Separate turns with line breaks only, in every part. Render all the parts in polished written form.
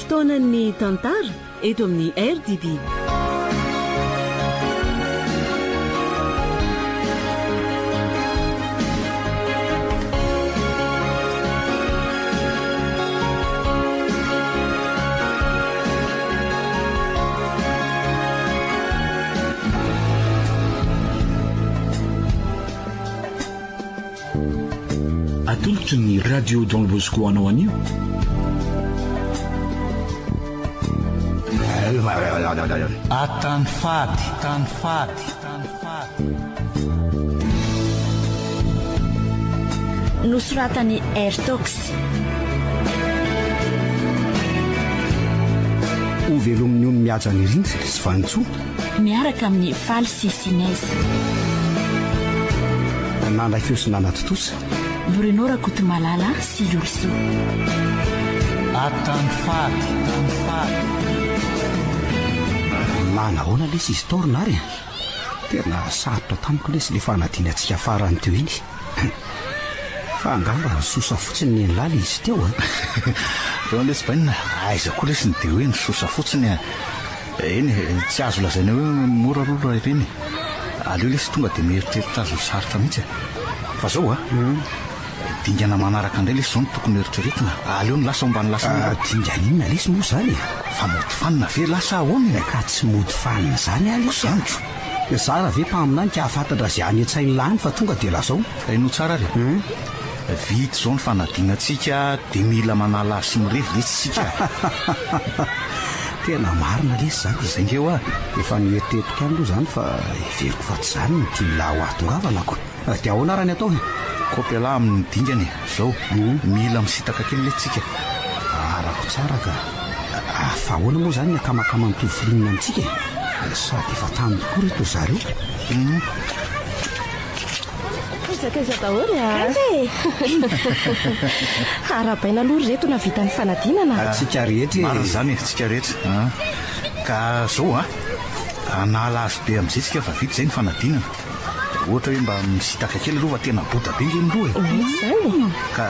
Fotoanan'ny tantara eto amin'ny RDB.
Atolotry ny radio Don Bosco anao anio.
Tany fady
nosoratany Airtox.
Ho velomin'ny ony mihaja ny rindrina sy vanitsoa
miaraka amin'ny faly sy sinaise.
nandray feo sy nanatotosa
Bruno Rakotomalala sy Yolso.
Tany fady
manahoana lesy izy taorina ary tena sarotra tamiko lesy le fanadiny atsika farany teo iny fa angamba sosa fotsiny ny enlaly izy teo
eo lesy bainina aiza koa lesy ny de hoe ny sosa fotsiny eny tsy azo lazaina hoe morarora ireny aleo lesy tonga de mieritreritra azo sarotra mihitsy fa zao dingana manaraka indray lesy zao no tokony eritreretina aleo ny lasa ombany lasa
dinganinona lesy moa zany
fa mody fanina ve lasa ahoana
ka tsy mody fanina zany alesy
zantro
zara ve mpaminany ka afantatra zay any an-tsainy lany fa tonga de lazao
ino tsara re vity zao ny fanadinantsika de mila manala sy mirevy lesy sika
tena marina lesy zany
zay ngeo
efa nieritretrika any aloha zany fa everiko fa tsy zany ny tila ho atongavanako de ahoana raha ny atao
kopela amin'ny dingany zao mila misitaka kely letsika
arako tsara ka fa ahoana moa zany ny akamakama mitovilinina amintsika sady efa taminy tokoa reto zareo
Kaiza daholo arabaina aloha reto na vita ny fanadinana
tsika rehetra
marina zany tsika rehetra ka zao anala azo be amin'izay fa vita zay ny fanadinana ohatra hoe mba misitaka kely aloha fa tena bota be ngeny loha
zany
ka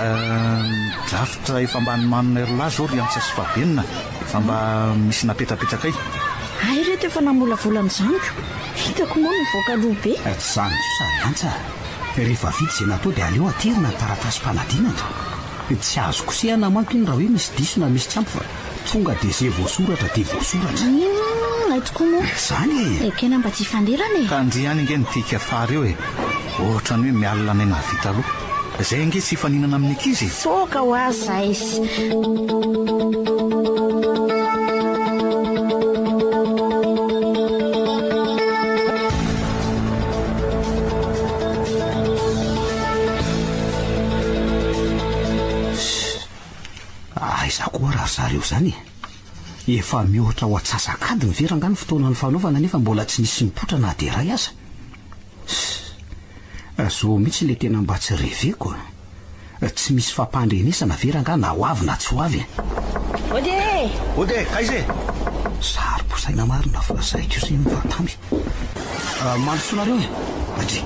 drafitra efa mba manona erla zao ry antsasy fabenina fa mba misy napetrapetraka
Ay reto efa namolavolana zaniko hitako moa mivoaka aloha be
tsy zany sary antsa rehefa vita zay natao dia aleo aterina ny taratasy mpanadinana tsy azo kosehana manko iny raha hoe misy diso na misy tsampy fa tonga dia zay voasoratra dia voasoratra
aitoko moa
zany
ekena mba tsy fanderana
ka andry ihany nge nytika fary eo ohatra ny hoe mialina naina vita aloha zay nge tsy faninana amin'ny ankizy
soka ho azy zay
aiza koa raha zareo zany efa mihoatra ho atsasakady ny verangany fotoana ny fanaovana nefa mbola tsy nisy mipotra na de ray aza zo mihitsy le tena mba tsy reveko tsy misy fampandrenesana veranga na ho avy na tsy ho avy
ode kaize
sary-posaina marina fa zaiko zay mivatamy manosoanareo adry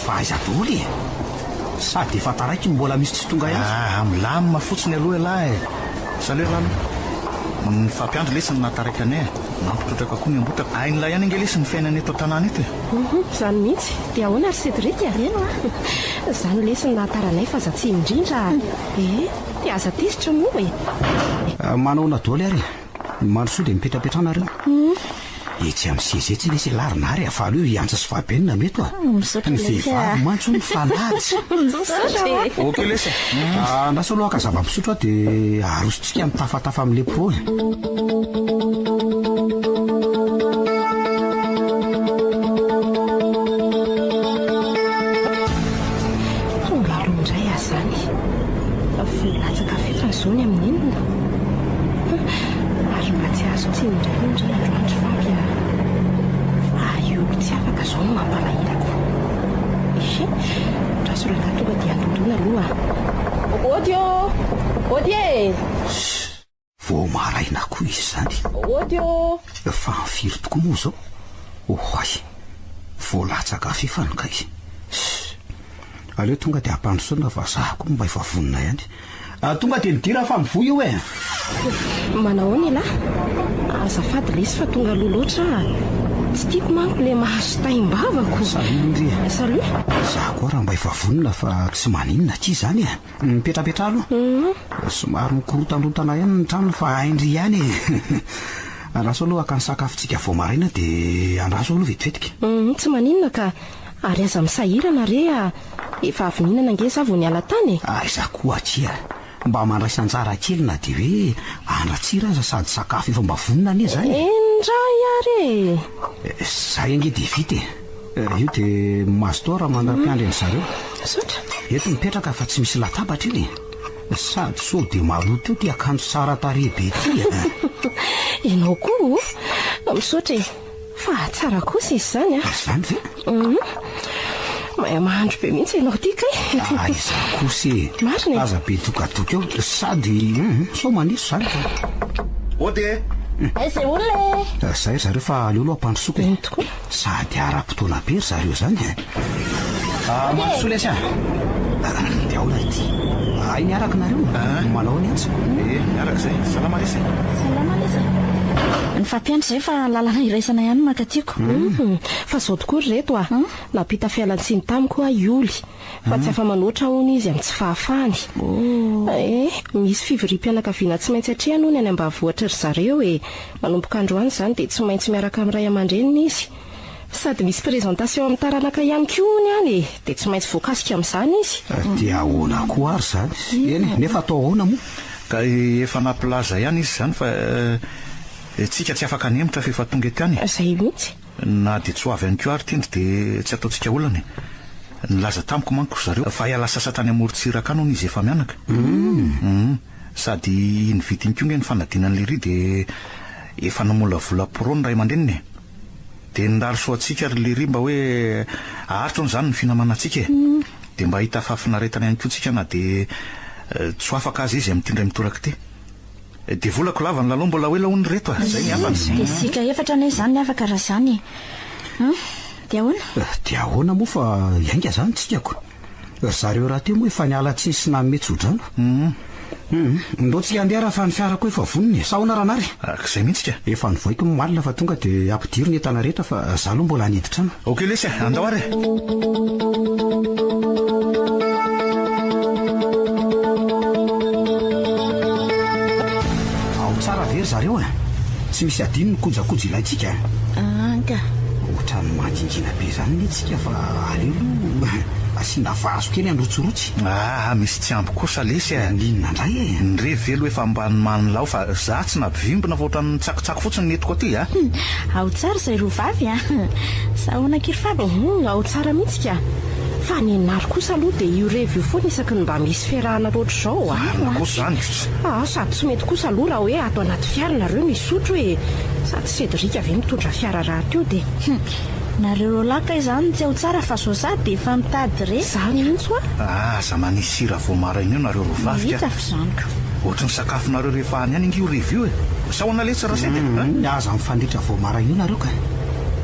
fa aiza daholo sady efa taraiky mbola misy tsy tonga ihany
milamina fotsiny aloha lahy saleo rano ny fampiandro lesiny nataraiky anay nampitrotraka koa ny ambotaka ain'ilay ihany nge lesy ny fiainany eto an-tanàna eto
zany mihitsy dia ahoana ry Cédric eno zany lesy ny nahataranay fa za tsy indrindra dia aza tesitra moa
manao daoly ary manosoa dia mipetrapetrana etsy amin'ny sezetsy lesy larina ary afalo eo iantsa sy fahabenina meto ny vehivavy mantso ny falatsy
ok lesy
nasa aloha ka zava-pisotro a dia arosontsika mitafatafa amin'le pro
tonga aloha indray azy zany Voalatsaka fefany izao ny amin'ny enina. Ary mba tsy azo tsy indray indray androandro vavy io tsy afaka izao no mampalahilako. Raha solona tonga dia andondona aloha. Odio! Odie!
Vao maraina koa izy zany.
Odio!
Fa mifiry tokoa moa zao. Ay, voalatsaka fefany ka izy. Aleo tonga dia ampandrosoana fa zahako mba efa vonona ihany. Tonga dia midira fa mivoy io e.
Manao ny lahy? Azafady lesy fa tonga aloha loatra. Tsy tiako manko le mahazo taim-bavako.
Salut.
Salut.
Zaho koa raha mba efa vonona fa tsy maninona tsy zany e. Mipetrapetra aloha. Somary mikorotanrotana ihany ny trano fa haindry ihany e. Andraso aloha aka ny sakafontsika vao maraina dia andraso aloha vetivetika.
Tsy maninona ka ary aza misahirana re efa avy nihinana ngeza vao niala tany.
Izaho koa atsia mba mandraisan-tsara kely na dia hoe andratsira aza sady sakafo efa mba vonona anie zany.
Ndray ary
zay ange dia vita io dia mastora mandra-piandry an'zareo.
Sotra
eto mipetraka fa tsy misy latabatra iny sady so dia maloto io dia akanjo tsara tarehy be ty.
Ianao koa misaotra fa tsara kosa izy zany
zany ve
mahandro be mihitsy ianao ty kay.
Izaho kosa
marina
aza be dokadoka eo sady so maniso zany.
Ode
zay olona
zay zareo fa aleo aloha ampandrosoka
tokoa
sady ara-potoana be ry zareo zany. Mandrosoa lesy dia aona ity miaraka nareo manao ny antsy.
Miaraka zay salama lesy.
Salama lesy. Ny fampiandry zay fa lalana iraisana ihany makatiako.
Fa zao tokoa reto napita fialantsiny tamiko ioly fa tsy afa manoatra hony izy amin'ny tsy fahafahany. Misy fivorim-pianakaviana tsy maintsy atrehany hony any ambanivohitra ry zareo manomboka androany zany dia tsy maintsy miaraka amin'ny ray aman-dreniny izy. Sady misy présentation amin'ny taranaka ihany koa hony any dia tsy maintsy voakasika amin'izany izy.
Dia ahoana koa ary zany eny nefa atao ahoana moa
ka efa napilaza ihany izy zany fa tsika tsy afaka nemotra fa efa tonga ety any.
Zay mihitsy
na dia tsy ho avy ihany koa ary tindry dia tsy ataontsika olana nilaza tamiko manko zareo fa hiala sasa tany amorontsiraka any hono izy efa mianaka. Sady nividiny koa nge ny fanadinan'le ry dia efa namolavola pro ny ray aman-dreniny dia nirary soantsika ry le ry mba hoe aharitra zany ny finamanantsika dia mba hita fafinaretana ihany koa tsika na dia tsy ho afaka azy izy amin'itindray mitoraka ty. Dia volako lava ny lalao mbola hoe lahoany reto zay ny afany.
Dia sika efatra ne zany ny afaka raha zany. Dia
ahoana moa fa iainga zany tsikako zareo raha teo moa efa niala tsisy nametsodrano. Ndotsika andeha raha fa ny fiarako efa vonony saona raha nary
zay mihitsy ka
efa nivoaiko malina fa tonga dia ampidiry ny entana rehetra fa za aloha mbola haniditrano.
Ok lesy andao ary.
Tsara very zareo tsy misy adino ny kojakoja ilayntsika
ka
ohatrany mandingina be zany nitsika fa aleo asiana vazo kely androtsorotsy.
Misy tsy ambo kosa lesy
ninona indray
nre velo efa mbany manilao fa za tsy nabivimbina fa ohatrany tsakotsako fotsiny netiko aty
ao tsara zay roa vavy sahoana kiry faby
ao tsara mihitsy ka fa ninaro kosa aloha dia io revy io foana isaky ny mba misy fiarahana loatra zao
kosa zany
sady tsy mety kosa aloha raha hoe ato anaty fiara nareo misotro hoe sady Cédric avy mitondra fiara raha teo dia
nareo laka izany tsy ao tsara fa so sady dia efa mitady re
zany mihitsy
za manisy sira vao maraina io nareo rovavika ohatrany sakafonareo rehefa any any io revy io sahoana lesy raha sedy
aza mifandritra vao maraina io nareo ka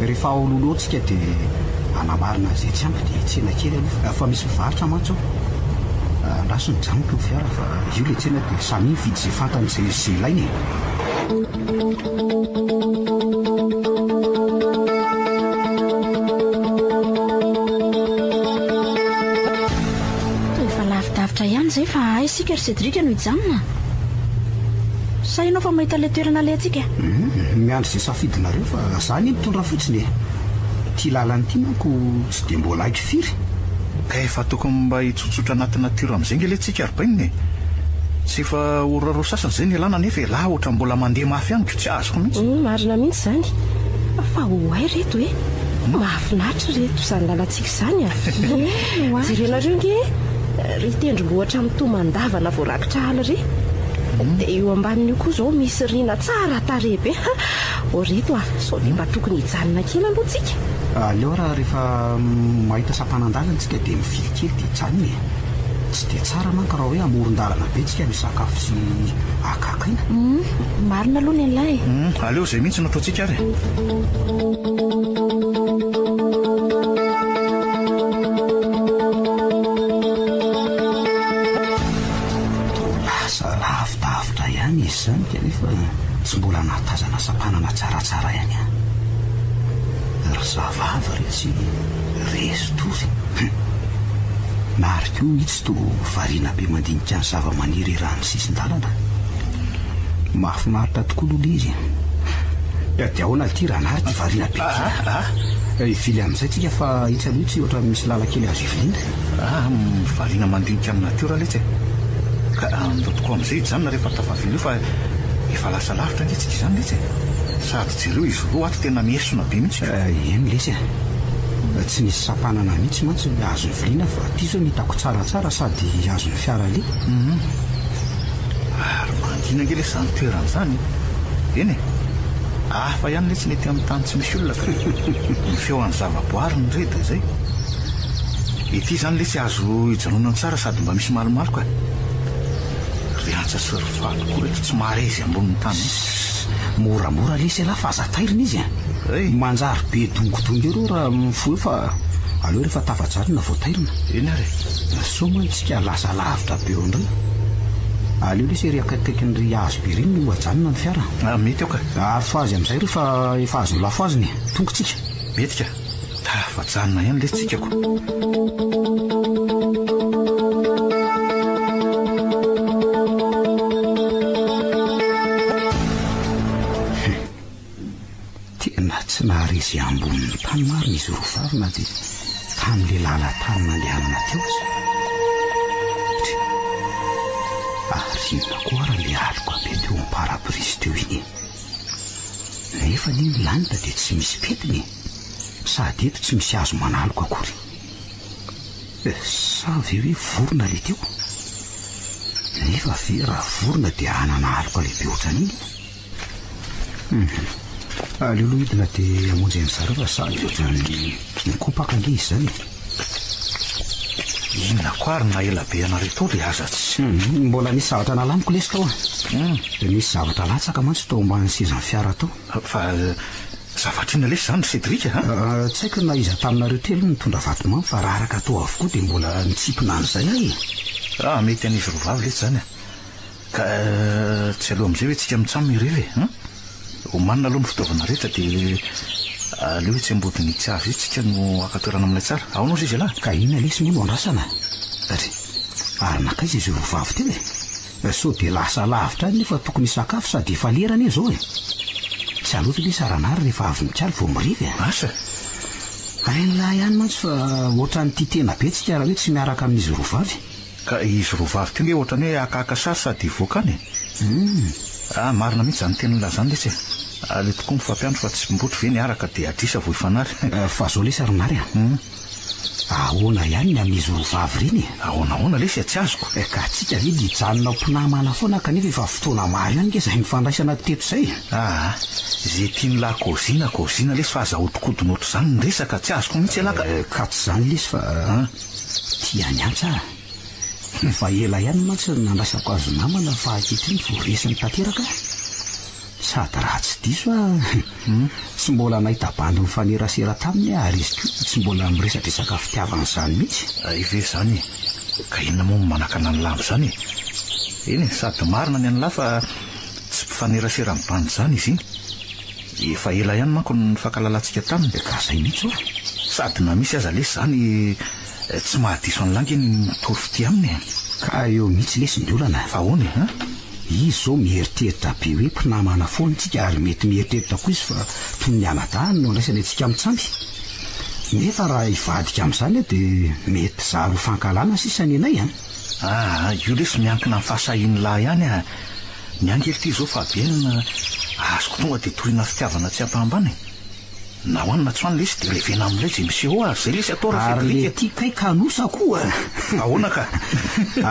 rehefa aololoantsika dia anamarina zay tsy ampy dia tsena kely aloha fa misy mivarotra matso andraso ny janoko ny fiara fa io le tsena dia samy mividy zay fantany zay ilainy
efa lavidavitra ihany zay fa isika ry Cédric no hijanona sa ianao fa mahita le toerana le atsika
miandry zay safidinareo fa zany mitondra fotsiny ty lalany ty manko tsy dia mbola haiko firy
ka efa tokony mba hitsotsotra anaty natiro amin'izay nge le tsika ary baininy tsy efa oraro sasany zay ny alana nefa laha ohatra mbola mandeha mafy ihany ko tsy azoko mihitsy
marina mihitsy zany fa hoay reto mahafinaritra reto zany lalantsika zany jerenareo nge ry tendrombohatra mitomandavana voarakitra ala ry dia eo ambanin'io koa izao misy riana tsara tarebe o reto sao dia mba tokony hijanona kely aloha tsika
aleo raha rehefa mahita sampanandalana tsika dia mivily kely dia hijanona tsy dia tsara manko raha hoe amoron-dalana be tsika misakafo sy akakaina
marina aloha ny an'ilay
aleo izay mihitsy nataontsika ary
lavitavitra ihany izy zany kanefa tsy mbola nahatazana sampanana tsaratsara ihany ry zavava retsy restory mariko itsy to variana be mandinika ny zava-maniry rano sisin-dalana mahafinaritra tokoa lolo izy dia ahoana ty raha nary ty variana be ivily amin'izay tsika fa itsy aloha tsy ohatra misy lalakely azo iviliana
variana mandinika amin'ny natiora letsy ka ndotoko amin'izay hijanona rehefa tafavily io fa efa lasa lavitra letsika izany letsy sady jereo izy roa ato tena miesona be mihitsy
eny lesy tsy misy sampanana mihitsy mantsy azo ny viliana fa ty zao mitako tsaratsara sady azo ny fiara le
ary mangina nge le zany toeran'izany eny hafa ihany letsy mety amin'ny tany tsy misy olona ka ny feoan'ny zavaboary ny reda izay ity zany letsy azo hijanonany tsara sady mba misy malomalo ka riantsa sy ryfaly koa reto tsy marezy ambonin'ny tany
moramora lesy ala fa azatairina izy manjary be dongodongo ero raha mifoe fa aleo rehefa tafajarina voatairina
eny ary
so mantsika lasa lavitra be eo indray aleo lesy ry akaikaikin'ry azo be reny no ajanona ny fiara
mety eo ka
ary fa azy amin'izay rehefa efa azo ny lafo azony tongotsika
mety ka tafajanona ihany lesy tsikako
tsy naharezy ambonin'ny tany marina izy rovavina dia tanyle lala-tany nandehanana teo azy arina koa raha le aliko be teo miparapirisy teo iny nefa ny lanitra dia tsy misy petiny sady eto tsy misy azo manaloko akory sa ve hoe vorona le teo nefa ve raha vorona dia ananaaloko lehibe ohatran'iny aleoloha hidina dia amonjy amin'zareo fa sady ohatrany mikopaka nge izy zany
inona koa ary na ela be anareo le aza tsy
mbola misy zavatra nalamiko lesy tao dia misy zavatra latsaka mantsy tao ambany sezan'ny fiara tao
fa zavatra ina lesy zany Cédric
tsy haiko na iza taminareo telo nitondra vatomamy fa raha araka tao avokoa dia mbola nitsipina an'izay
mety an'izy rovavy lesy zany ka tsy aloha amin'izay hoe tsika mitsamo irevy omanina aloha ny fitaovana rehetra dia aleo hoe tsy ambodiny tsy azo izy tsika no akatoerana amin'ilay tsara aonao izy alahy
ka inona lesy moa no andrasana ary nakaiza izy rovavy teo so dia lasa lavitra any nefa tokony sakafo sady efa lerana eo zao tsy aloatra le saranary rehefa avy mikaly vao mirivy
asa
ainlahy ihany mantsy fa ohatran'ity tena be tsika raha hoe tsy miaraka amin'izy rovavy
ka izy rovavy teo nge ohatrany hoe akaka sary sady voakany marina mihitsy zany teny lazany lesy le tokoa mifampiandro fa tsy mbotro ve ny araka dia adrisa vo ifanary
fa zao le sarinary ahoana ihany ny amin'izy rovavy reny
ahoanahoana lesy tsy azoko
ka tsika ve dia hijanona mpinamana foana kanefa efa fotoana maro ihany nge zay mifandraisana teto zay
zay tianylahy kozina lesy fa azahodikodyny oatra zany ny resaka tsy azoko mihitsy alaka
ka tsy zany lesy fa tiany antsa fa ela ihany mantsy nandraisako azo namana fa akehitriny voaresiny tanteraka sady raha tsy diso tsy mbola nahita bandy mifanerasera taminy ary izy ko tsy mbola miresatresaka fitiavan'izany mihitsy
ive zany ka inona moa manakana ny lambo zany eny sady marina ny anylahy fa tsy mpifanerasera amin'ny bandy zany izy iny efa ela ihany manko ny fankalalantsika taminy
ka zay mihitsy
sady na misy aza lesy zany tsy mahadiso an'langy ny mitory fity aminy
ka eo mihitsy lesy ny olana
fa hony
izy zao mieritreritra be hoe mpinamana foana tsika ary mety mieritreritra koa izy fa toy ny anadahany no andraisany antsika mitsamby nefa raha hivadika amin'izany dia mety zaro fankalana sisany anay
io lesy miankina amin'ny fahasahiany lahy ihany ny angely ty zao fa benina azoko tonga dia torina fitiavana tsy ampahambany na hoanina tsy hoany le izy dia levena amin'ilay zay miseho azy zay le sy atao raha
ary le
fedrika
tia kai kanosa koa
ahoana ka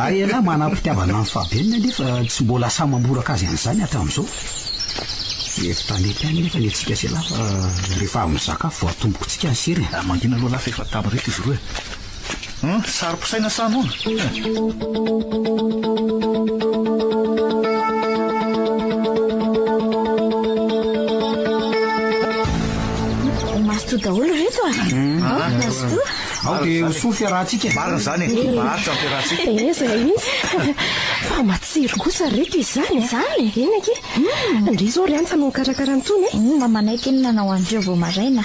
ay anahy manam-pitiavana amin'ny fahabenina nefa tsy mbola samamboraka azy an'izany hatramin'izao efitanety any nefa ny atsika sy lafa rehefa amin'ny sakafo atombokitsika ny sery
mangina aloha lafa efa tamin'reto izy roa sary-posaina sano
masto daholo reto masto
ao dia hosoa fiarahantsika
marina zany maharitra ny fiarahantsika
zay mihitsy fa matsiro kosa reto izy zany eny aky ndry zao ry antsa no karakara nytony
mamanaiky iny nanao andreo vao maraina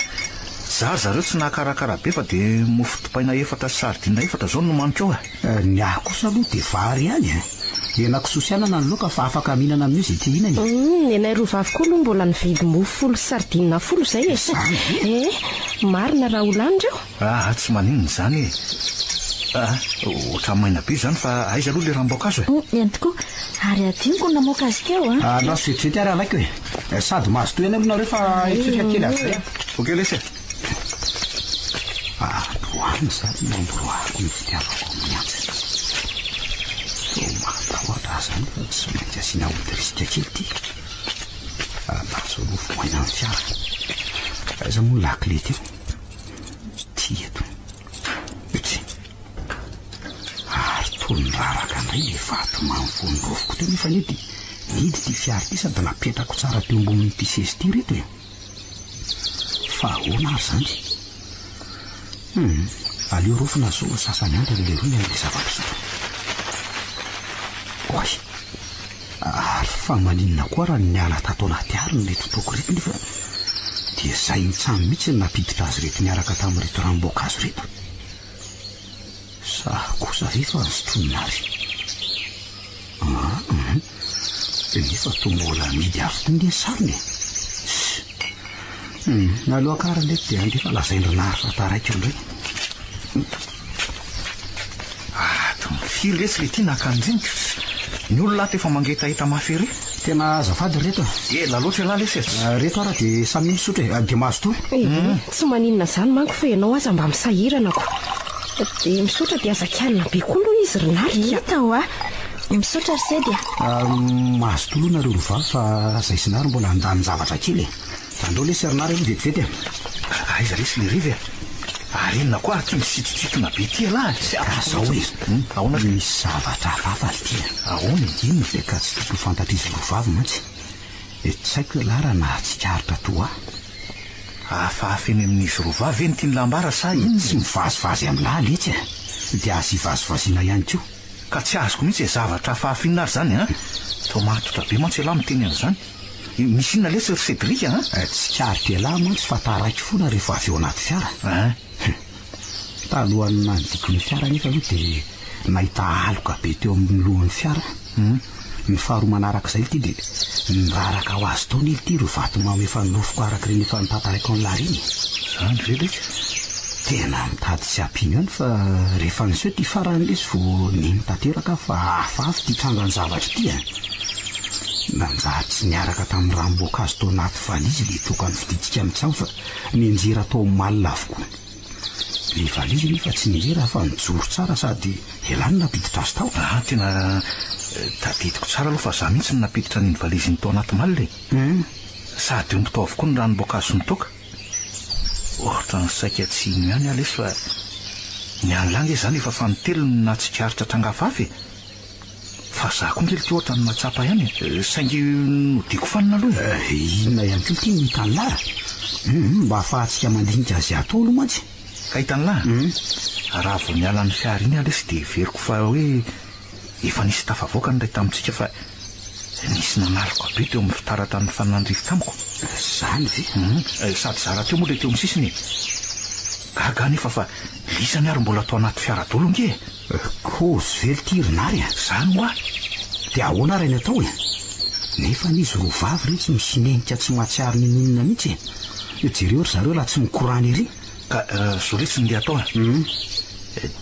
zareo tsy nahakarakara be fa dia mofo topaina efatra sardina efatra zao no manitra ao
ny ahy kosa aloha dia vary any enakososianana ny loka fa afaka mihinana amin'io zay tia hinany
enay roa vavy koa aloha mbola nividy mofo 10 sardina 10 zay marina raha olany reo
tsy maninona zany ohatran'ny maina be zany fa aiza aloha le rahamboaka azo
eny tokoa ary adiniko namoaka azy teo
laso vetivety ary alaiko sady mahazo toy any aloha nareo fa itsotria kely azy zay
okey lesy
androany zany namboroako ny fitiavako amin'ny antsy matahoatra zany fa tsy maintsy asiana oterisika kely ty maso lofo moaina amin'ny fiara aiza moa lakile teo ty eto etsy ary tony raraka indray le vato manfony rofoko teo nefa nety nidy ty fiara ty sady napetrako tsara teo ambonin'ity sesy ty reto fa ahoana ary zany aleo rofona zo sasany andra le roy an'le zava-pisotro oy ary fa maninona koa raha niala tato anaty ary ny reto toko reto nefa dia zay mitsamy mihitsy ny napiditra azy reto niaraka tamin'reto rahamboaka azo reto sa kosa ve fa azotonina azy nefa tombola midy avokoa nde sariny nalohaka ary leto dia andefa lazaindrinary fa taraiky indray
firy resy le ty nakanjiniko ny olona tefa mangetahita mafery
tena azafady reto
ela loatra lahy lesy
reto ara dia samy misotra dia mahazo to
tsy maninona zany manko fa ianao aza mba misahiranako dia misotra dia azakialina be koa aloha izy rinary
hitao misotra ry sedy
mahazo tolo nareo rovavy fa zay sinary mbola andany zavatra kely andreo le serinary aloha vetivety
aiza resy le rive ary inona koa ary ty misitsitsitona be ty alahy sy
zao izy ahoana misy zavatra hafafaly ty ahoana ino ve ka tsy tokony fantatrizy rovavy mantsy tsy haiko lara na tsikaritra toa
afafeny amin'izy rovavy eny ty ny lambara sa iny
tsy mivazivazy amin'ny lahy letsy dia azy hivazivaziana ihany ko
ka tsy azoko mihitsy zavatra afahafinina ary zany to matotra be mantsy alahy miteny an'izany misy inona lesy ry Cédric
tsikaritra alahy mantsy fa taraiky foana rehefa avy eo anaty fiara talohan'ny nandiko ny fiara nefa aloha dia nahita aloka be teo amin'ny lohan'ny fiara ny faharoa manaraka izay ty dia niraraka ho azy tao nely ty ro vato mamy efa nilofoko araka reny efa nitantaraiko an'lary iny
zany ve lesy
tena mitady tsy ampino ihany fa rehefa niseho ty faran'lesy vo nymitateraka fa hafaafy ty trangany zavatra ty nanjary tsy niaraka tamin'ny rahamboaka azy tao anaty valizy le tokany fiditsika amin'tsamo fa ninjera tao malina avokoa le valizy nefa tsy ninjera fa nijoro tsara sady elany napiditra azy tao
tena tadidiko tsara aloha fa za mihitsy ny napiditra ny valizy ny tao anaty malina sady ombotao avokoa ny ranomboaka azy nytoka ohatra ny saika tsy ino ihany alesy fa ny anylanga zany efa fanotelo na tsikaritra trangafafy fa za koa ngely ty ohatra ny matsapa ihany saingy nodiko fanina aloha
inona ihany ko ty mitanylahy mba ahafahantsika mandinika azy atao aloha mantsy
ka hitanylahy raha vo niala ny fiara iny alesy dia veriko fa hoe efa nisy tafavoaka nyray tamintsika fa nisy nanaloko be teo amin'ny fitaratra ny fanandrivo tamiko
zany ve
sady zara teo moa le teo misisiny gaga nefa fa lisany ary mbola atao anaty fiara dolo nge
kozy vely ty rinary
zany moa
dia ahoana rainy atao nefa nizy rovavy reo tsy misinenika tsy mahatsiary ny ninona mihitsy jereo ry zareo laha tsy mikorany ery
ka zo le tsy nde atao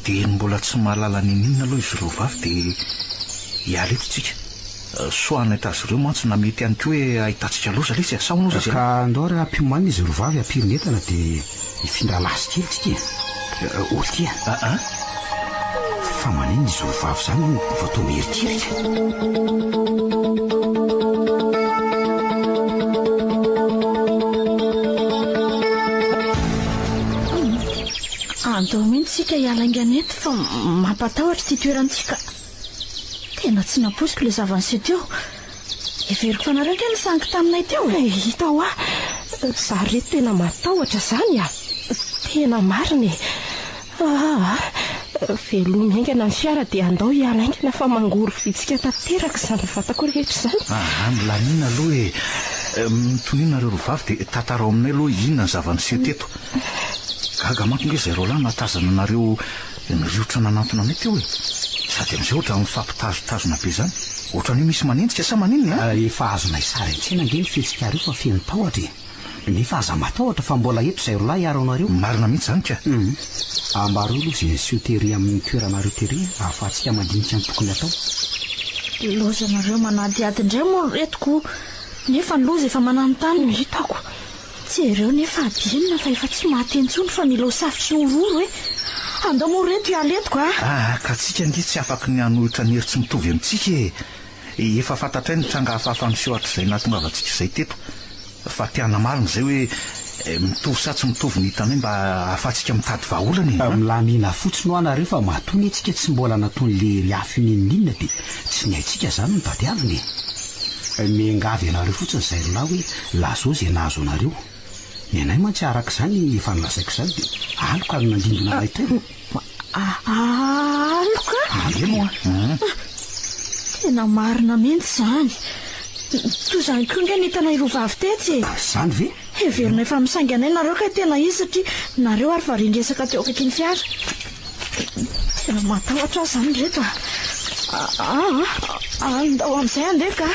dia mbola tsy mahalala ny ninona aloha izy rovavy dia hiala eto tsika soana tazy ireo mantsy na mety ihany ko hoe ahitantsika loza lesy asaonoza zay
ka andao ary ampiomanina izy rovavy ampirinetana dia ifindra lasy kely tsika olo tya fa manina izy rovavy zany voatoa mieritrerika
andao mihitsika hialanganety fa mampatahotra ty toerantsika tena tsy naposiko le zavanyse teo everiko fanareo ke nisangy taminay teo
hitao zary reto tena matahotra zany tena mariny veloma aingana ny fiara dia andao hialaingana fa mangory vitsika tanteraka izany vatako rehetra zany
milanina aloha hoe mitonina reo rovavy dia tantarao aminay aloha inona ny zavanyse teto gaga manko nge zay rola natazana anareo niriotra nanantona anay teo sady amin'izay ohatra mifampitazotazona be zany ohatra ny misy manendrika sa maninona
efa azonay sara intsena nge ny fihetsika reo fa feno tahotra nefa aza matahotra fa mbola eto zay rola hiaro anareo
marina mihitsy zany ka
ambaro aloha zay siotery amin'ny toeranareo tery ahafahantsika mandinika ny tokony atao
lozanareo manadiady indray moa retiko nefa ny loza efa mananontany
hitako
tsy ireo nefa abienina fa efa tsy mahatentsony fa mila osafitry ny ororo hoe andao moa reto ialetiko
ka tsika nge tsy afaky ny anohitra ny heritsy mitovy amintsika efa fantatray ny tranga hafahafan'ny sehoatra izay nahatongavantsika izay teto fa tiana marina zay hoe mitovy sa tsy mitovy ny hitanay mba ahafahantsika mitady vahaolana
milamina fotsiny ho anareo fa mahatony antsika tsy mbola natony le riafy nininina dia tsy ny haitsika zany ny tadiaviny mengavy anareo fotsiny zay rola hoe lazao zay nahazo anareo ny anay mantsy araka izany efa nilasaiko izany dia aloka ary nandindona ray teo
aloka
eno
tena marina mihitsy zany toy zany koa nge nitanay rovavy tetsy
zany ve
everina efa misangy anay nareo ka tena izy satria nareo ary varindresaka teo akaiky ny fiara tena matahotra zany reto andao amin'izay andeka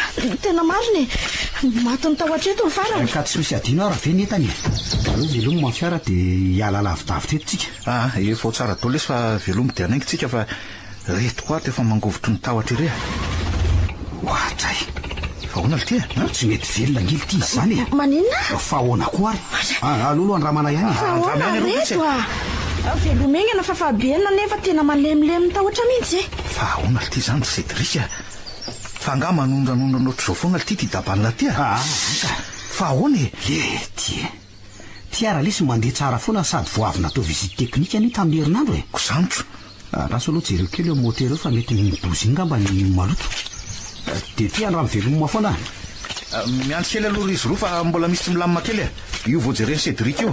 tena mariny maty ny tahotra eto ny farany
ka tsy misy adino ara ve netany areo velomy mafiara dia hiala lavidavitra etitsika
efa tsara dao lesy fa velomy dia anaingitsika fa reto koa efa mangovotry ny tahotra ire
ohatray
fa hoana ly ty
tsy mety velona ngely ty izy zany
maninona
fa hoana koa ary alolo andramana ihany
fa hoana reto velomengana fa fahabenina nefa tena malemilemy tahotra mihitsy
fa hoana ly ty zany ry Cédric fa nga manondranondra ohatr' izao foana ly ty dabanina ty fa ahoana
ty ara lesy mandeha tsara foana sady voavy natao vizity teknika ny tamin'ny herinandro
ko zantro
raso aloha jereo kely eo motera eo fa mety mibozy ngamba ny maloto dia ty andra mivelomoma foana
miandry kely aloha izy roa fa mbola misy tsy milamina kely io voajereny Cédric io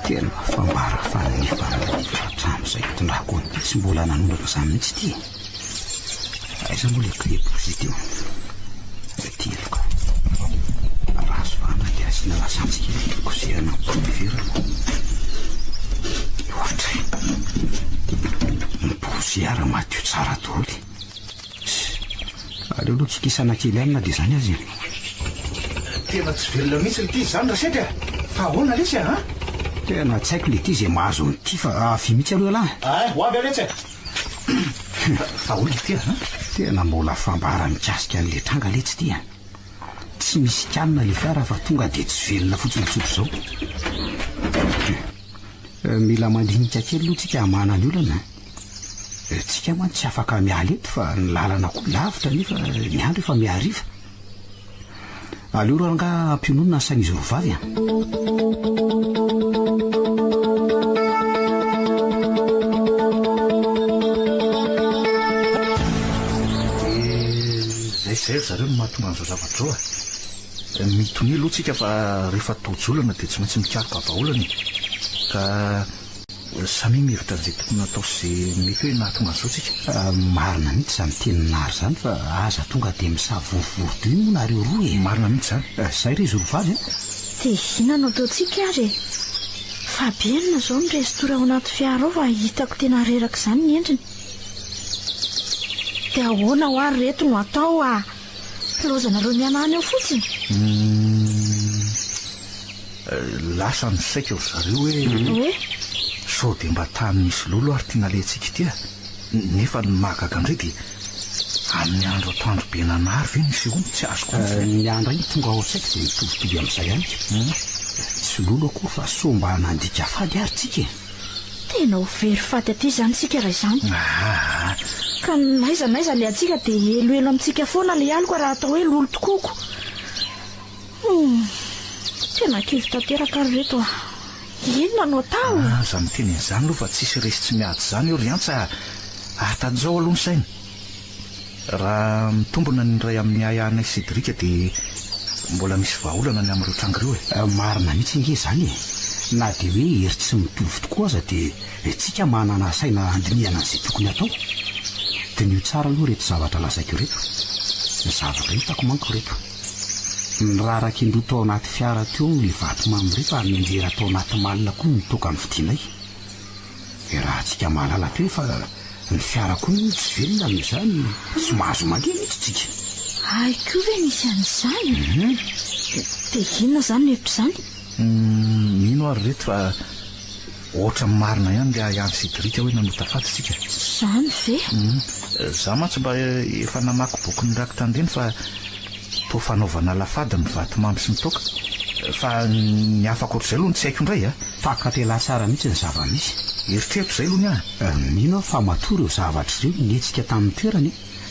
tena fambara fa nefa tram'izay tondrako ny tsy mbola nanondraka izany mihitsy ty aiza moa le clé bozy teo ty eloka raso fa nandeha asiana lasantsika koserana mitovy ohatra mibozy ara madio tsara doly aleo aloha tsy kisana kely amina dia zany azy
tena tsy velona mihitsy le ty zany rasetry fa ahoana lesy
tena tsy haiko le ty zay mahazo nyty fa avy mihitsy aloha lahy
hoavy aletsy fa oly ty
tena mbola fambara mikasika an'le tranga letsy ty tsy misy kanina le fiara fa tonga dia tsy velona fotsiny tsotro zao mila mandinika kely aloha tsika hamana ny olana tsika man tsy afaka miala eto fa ny lalana koa lavitra nefa ny andro efa miariva aleo roa nga ampiononina ny saina izy rovavy
zay zareo no mahatonga an'izao zavatra zao mitony aloha tsika fa rehefa tojolana dia tsy maintsy mikaroka vahaolana ka samy mihevitra n'izay tokony natao sy zay mety hoe nahatonga an'izao tsika
marina mihitsy zany teninary zany fa aza tonga dia misavovorodo iny moa nareo roa
marina mihitsy zany
zay re izy rovavy
dia hinana ataontsika ary fa bienina zao ny restora ao anaty fiara ao fa hitako tena reraka izany ny endriny dia ahoana ho ary reto no atao lozanareo mianany eo fotsiny
lasa ny saika eo zareo hoe sao dia mba tany misy lolo ary tiana lentsika ity nefa ny mahagaga indray dia amin'ny andro atoandro be nanary ve misy hono tsy azoko
ny andro iny tonga ao tsaiko dia mitovitovy amin'izay any tsy lolo akoa fa so mba nandika fady ary tsika
tena ho very faty aty zany tsika raha izany ka naizanaiza le atsika dia eloelo amintsika foana le aliko raha atao hoe lolo tokoko tena kivy tanteraka ry reto inona no atao
za miteny an'izany aloha fa tsisy resy tsy miady zany eo ry antsa atan'izao aloha ny saina raha mitombona ny ray amin'ny ayanay Cédric dia mbola misy vahaolana ny amin'ireo trangireo
marina mihitsy nge zany na dia hoe hery tsy mitovy tokoa aza dia tsika manana saina andiniana an'izay tokony atao dia nio tsara aloha reto zavatra lazaiko reto zavatra hitako manko reto ny raraka indro tao anaty fiara teo le vato mamy reto ary mianjera atao anaty malina koa mitoka ny vidianay dia raha tsika mahalala teo fa ny fiara koa tsy velona amin'izany tsy mahazo mandeha mihitsy tsika
aiko ve misy an'izany dia inona zany no hevitra izany
mino ary reto fa ohatra marina ihany le ihany Cédric hoe nanotafaty tsika
zany ve
za mantsy mba efa namaky boky ny raky tandreny fa to fanaovana lafady ny vato mamy sy mitoka fa ny afaka ohatr'izay aloha ny tsy haiko indray
fakatelahy tsara mihitsy ny zava-misy
eritreritra izay aloha ny
mino fa matory eo zavatra ireo netsika tamin'ny toerany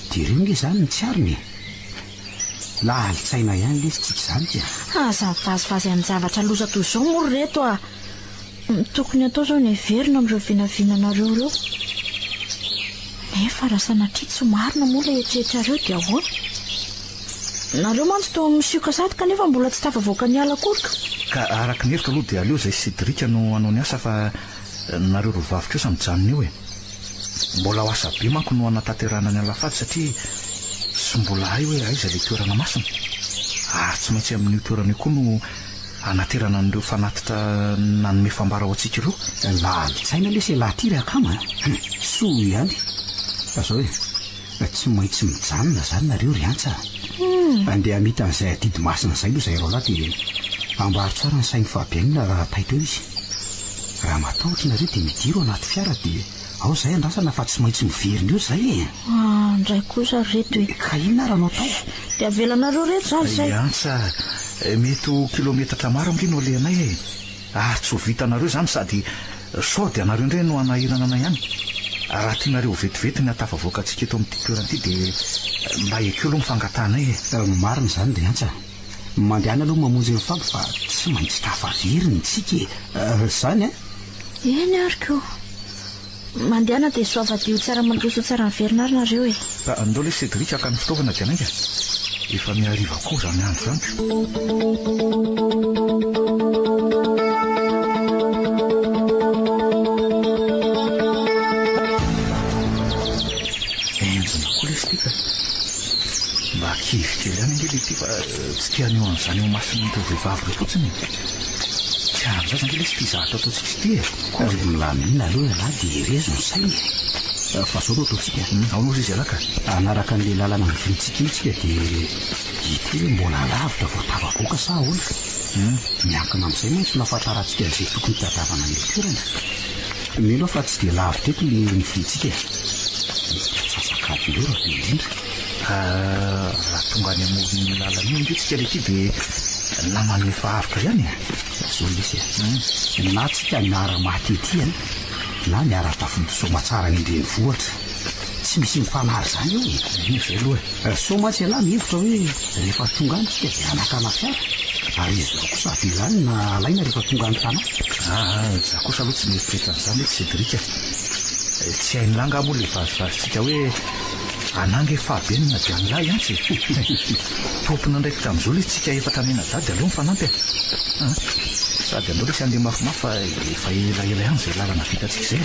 dia ireo nge zany ny tsiariny laalitsaina ihany le tsy zany tia
aza mivazivazy amin'ny zavatra loza toy izao mory reto tokony atao zao ny everina amin'ireo vinavinanareo reo nefa raha sanatria tsy marina moa la eritrehetra reo dia ahoana nareo mantsy to misioka sady kanefa mbola tsy tafavoaka ny ala korika
ka araka ny hevitra aloha dia aleo izay Cédric no anao ny asa fa nareo ro vavika eo samijanona eo mbola ho asa be manko no anatanterana ny alafady satria sy mbola hay hoe aiza le toerana masina ary tsy maintsy amin'io toerana io koa no anaterana n'ireo fanatitra nanome fambara ao antsika ireo
laalitsaina le se lahatiry akama soa ihany fa zao hoe tsy maintsy mijanona zany nareo ry antsa andeha amita an'izay adidy masina izay aloha zay roalahy dia ambary tsara ny sainy fahabianina raha taito eo izy raha matahotra nareo dia midiro anaty fiara dia ao izay andrasana fa tsy maintsy miverina eo zay
ndray kosa reto
ka inona raha no atao
dia avelanareo reto zany zay
antsa mety ho kilometatra maro am'ly no alehanay tsy ho vitanareo zany sady sao dia anareo indray no anahirana ana ihany raha tianareo vetivety ny atafavoaka antsika eto amin'ity toerana ity dia mba ekeo aloha mifangatanay
marina zany dia antsa mandehana aloha mamonjy ny fabo fa tsy maintsy tafaveriny tsika zany
eny ariko mandehana dia soavadio tsara mandroso tsara miverina ary nareo
andao le Cédric aka ny fitaovana dia nainga efa miariva koa zany andro zany enjona koa lesy tika mba kivy kely any nge le ty fa tsy tian'eo an'izany eo masiny teo vehivavy re fotsiny tsy ary za zany lesy ty zahatra ataotsika sy ty
milamina aloha lahy dia rezo ny sainy fa zao no ataotsika
aonozy izy alaka
anaraka n'le lalana miviritsika itsika dia hita hoe mbola lavitra vao tavaboaka sa ahoana miankina amin'izay mantsy nafataratsika an'izay tokony tadavana ny toerana mino fa tsy dia lavitra eto le miviritsika sasakady leo raha be indrindra
raha tonga any amorony lalana io indretsika le ty dia namany efa avoka zany
zao lesy na tsika miara-maty ety na miara-tafody soma tsara ny indreny vohatra tsy misy mifanary zany eo
zay aloha
so mantsy alahy mihevitra hoe rehefa tonga any tsika dia anakana fiara ary izy zao kosa avelany na alaina rehefa tonga ny tana
za kosa aloha tsy mieritreritra an'izany hoe Cédric tsy hainylanga moa le vazivazitsika hoe ananga efa be ny nadiany lahy antsy tompona ndraiky tamin'izao le tsika efa tamena dady aleo mifanampy sady andao lesy andeha mafimafy fa efa elaela ihany zay lalana vitatsika zay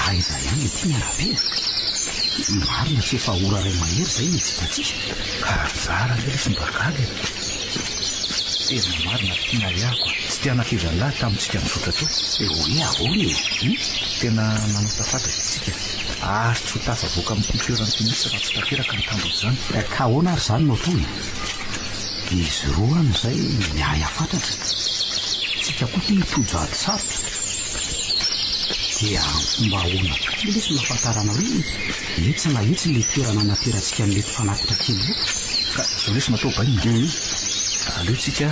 aiza ihany ety miarabe marina tsy efa ora ray mahery zay ny vitatsika
ka zara nge lesy mbagagy tena marina tiana iako tsy tianakizany lahy tamintsika misotra teo
hoe ahoany
tena nanotafata tsika ary tsy ho tafavoaka amin'ny toerana ty misy raha tsy tanteraka ny tambony zany
ka ahoana ary zany no toy izy roa n'izay mihay afatatra tsika koa tia mitojo ady sarotra dia fomba ahoana tokoa lesy mahafantarana hoe etsy na etsy le toerana naterantsika mety fanatitra kely io
ka zao lesy matao bainy aleotsika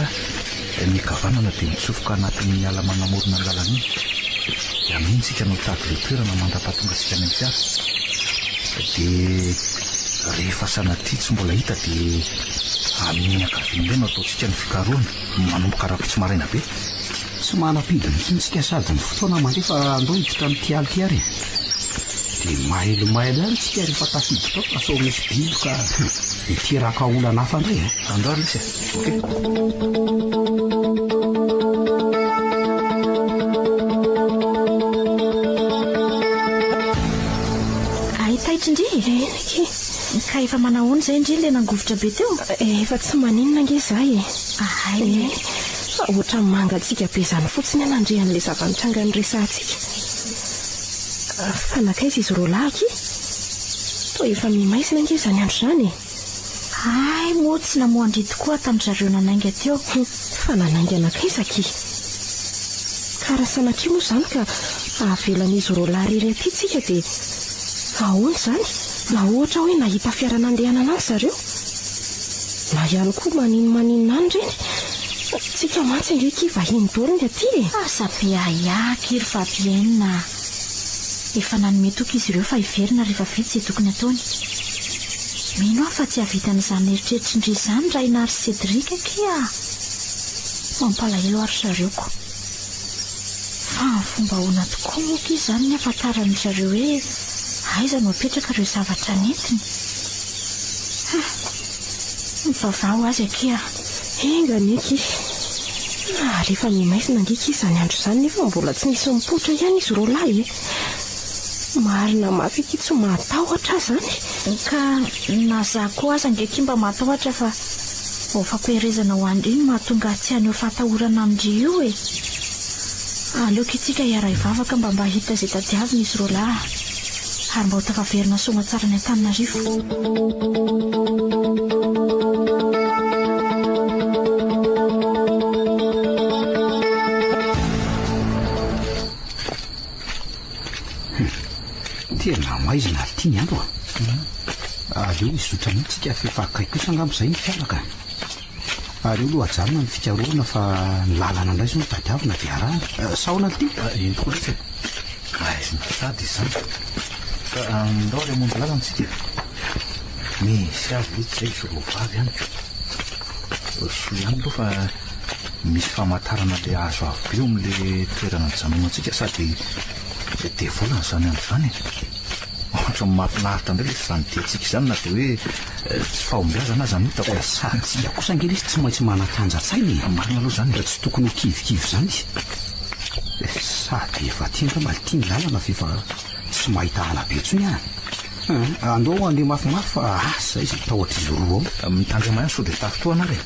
mikavanana dia mitsofoka anatin'ny ala manamorona ny lalana iny dia amin'intsika no tady le toerana mandrapatonga antsika ny fiara dia rehefa sanaty tsy mbola hita dia amin'ny akaviandray no ataontsika ny fikaroana manomboka raha-pitsy maraina be
tsy manapidiny mihitsika sady ny fotoana mandefa andao hiditra ny tialytiary dia mahelomaelo ary tsika rehefa tafiditra tao ka sao misy biloka miteraka olana hafa indray
androary lesy
ahitaitra indri ka efa manahoana izay indri le nangovotra be teo
efa tsy maninona nge zay
ay
fa ohatra mangatsika be zany fotsiny anandrehan'la zavanitranga ny resantsika fa nakaiza izy roa laky to efa mimaisina nge zany andro zany
ay moa tsy namoandry tokoa tamin'ny zareo nanainga teo
fa nanainga anakaizaky ka raha sanatria moa zany ka ahavelan'izy roa lahyrery aty tsika dia ahoana zany na ohatra hoe nahita fiara nandehana anazy zareo na ihany koa maninona any reny tsika mantsy angeky vahiny doriny aty
asabe ayaky iry fabienina efa nanome toka izy ireo fa hiverina rehefa vitsy tokony ataony mino aho fa tsy havitan'izany eritreritrindry izany raha inary Cédric kia mampalahelo ary zareoko fa ny fomba ahoana tokoa moka izy zany ny afantarany zareo hoe aiza no apetraka ireo zavatra nentiny mivavao azy akia
enganeky rehefa mimaisina angeky izany andro izany nefa mbola tsy nisy mipotra ihany izy roa lahy marina mafy aky tsy mahatahotra zany
ka nazaha koa aza angeky mba mahatahotra fa ho fampiherezana ho andry iny mahatonga tsy aneo fahatahorana amindry io aleoko itsika hiara hivavaka mba hita izay tadiavina izy roa lahy ary mba ho tafaverina soma tsara ny Antananarivo
tena maizina tia ny andro aleo izy zotra mihitsika fefakaiko sangamizay ny fiaraka aleo aloha ajarona ny fikaroana fa ny lalana indray zao ny tadiavina dia arahana saona ty
ino tokoa letsy aizina sady izany fa andao ry amonjy lalana tsika misy azy letsy zay izy roa vavy any soa ihany aloha fa misy famantarana le azo avy be eo amin'le toerana nyjanoantsika sady dia volana zany andro zany ohatra mahafinaritra indray lesy zany diantsika izany na dia hoe tsy fahombiazana zany hitako
satsika kosa angely izy tsy maintsy manatanja-tsainy
marina aloha zany
tsy tokony ho kivikivy zany izy sady efa tiandra mba tia ny lalana fa efa tsy mahita alabe tsony andao andeha mafimafy fa asa izy tahotra izy roa
ao mitandra mahany sao dia tafitoana ary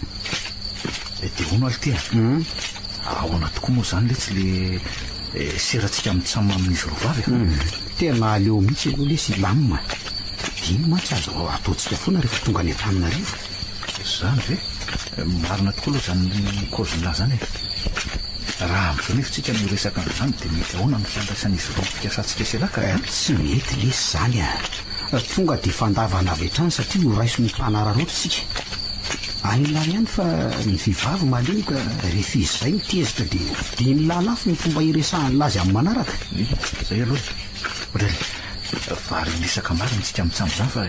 dia hono aly ty ahoana tokoa moa zany letsy le seratsika mitsama amin'izy roa vavy
tena aleo mihitsy aloha lesy lamina ino mantsy azo ataontsika foana rehefa tonga ny Antananarivo
zany ve marina tokoa aloha zany kaozin'la zany raha amin'izao nefitsika no resaka an'izany dia mety ahoana ny fiandraisan'izy roa mpiasantsika selaka
tsy mety lesy zany tonga dia fandavana avy hatrany satria no raiso ny mpanararoto sika anylany ihany fa ny vivavy maleoka rehefa izy zay mitezitra dia ny lalafo ny fomba iresahany lazy amin'ny manaraka
zay aloha ohatrany vary nisaka marintsika mitsamo zany fa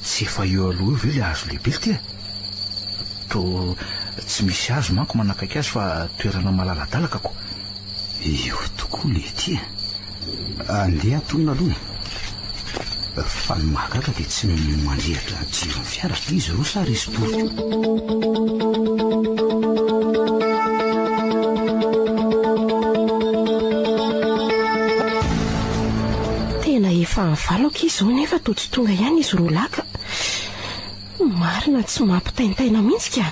tsy efa eo aloha io ve le azo lehibe l tya to tsy misy azo manko manakaiky azy fa toerana malaladalaka ko
io tokoa le ty andeha atonina aloha fa ny mahagaga dia tsy mandrehatra jiro ny fiara dia izy roa sary izy porika
tena efa nivalaka izy zao nefa to tsy tonga ihany izy roa laka marina tsy mampitaintaina mihitsy ka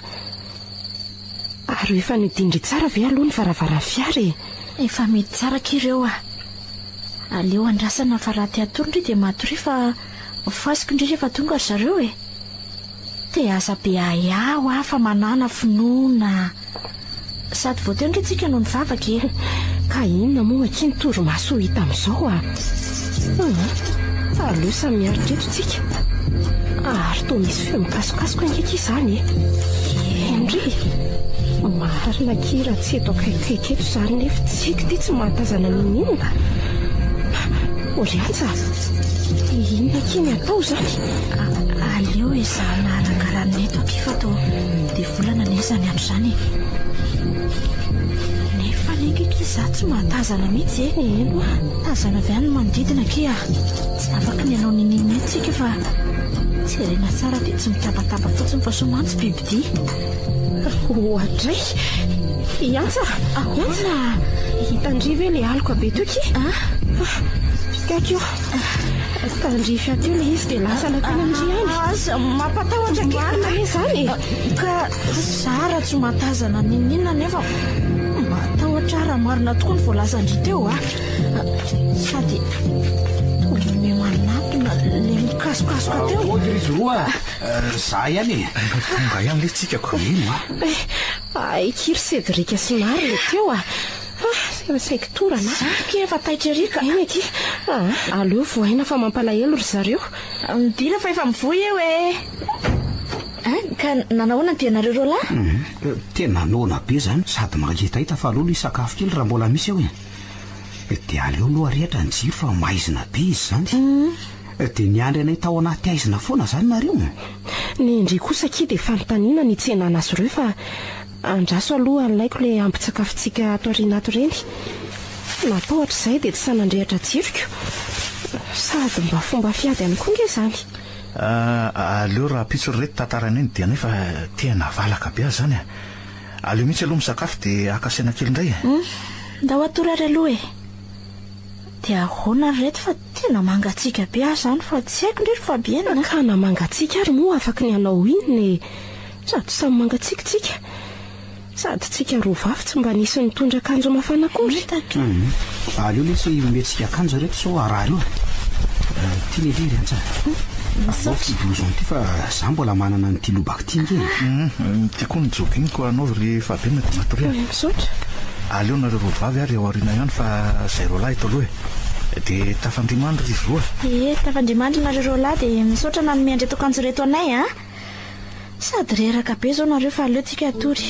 ary efa nidindry tsara ve aloha ny varavara fiara
efa mety tsaraka ireo aleo andrasana fa raha ty atolondry dia matory fa fasiko indrindra efa tonga ry zareo te asa be aho fa manana finoana sady voateondratsika no ny vavaka
ka inona moa akiny toromaso hita amin'izao aleo samiaritra eto tsika ary toa misy feo mikasokasoko angeky izany endry marina kira tsy eto akaikaiky eto izany nefa tsika ty tsy mahatazana ninonina oriantsa inona kiny atao zany
aleo izana arangaranneto akifato dia volana nezany andro zany nefa nekaiky za tsy mahatazana mihitsy eno tazana avy any manodidina kia tsy afaka ny anao nininetsika fa tsy rena tsara dia tsy mitabataba fotsiny fa somantsy bibidi
ohatray iantsa hitandriva le alika be toky kakio tandrify ateo le izy dia lasa lakanandry any
mampatahotra
marina le zany
ka zara tsy mahatazana ninina nefa matahotra raha marina tokoa ny voalazandry teo sady memanatona le mikasokasoka teo
izy roa za ihany tonga ihany le tsikako ino
ikiry Cédric sy mary le teo saiko torana
ke efa taitrerika
eky aleo voaina fa mampalahelo ry zareo
midira fa efa mivoy eo ka nanahoana dia nareo ro lahy
tena nona be zany sady mangitahita fa alolo isakafo kely raha mbola misy eo dia aleo aloha rehetra ny jiro fa maizina be izy zany dia niandry anay tao anaty aizina foana zany nareo
ny indry kosa ki dia fanontaniana ny tsenana azy ireo fa andraso aloha alaiko le ampitsakafontsika ato arinato reny natao hatr'izay dia tsy sanandrehatra jiroko sady mba fomba fiady any koa nge zany
aleo raha pitsoro reto tantarana eny dia nefa tena valaka be azy zany aleo mihitsy aloha misakafo dia akasaina kely indray
nda ho atorary aloha dia ahoana ry reto fa tena mangatsika be azy zany fa tsy haiko ndrery fa bienina
ka na mangatsika ary moa afaka ny anao inony sady samy mangatsikitsika sady tsika roa vavy tsy mba nisy nitondra akanjo mafana kory
aleo lesy metsika akanjo reto so araha aloha tia lery antsa blouson ty fa za mbola manana ny ty lobaka ty nge
ty koa ny jogging ko anao rehefa be mety matoria
misaotra
aleo nareo roa vavy ary ao arina ihany fa zay ro lahy eto aloha dia tafandrimandry izy roa
tafandrimandry nareo ro lahy dia misaotra nanome andreto akanjo reto anay sady reraka be zao nareo fa aleo tsika atory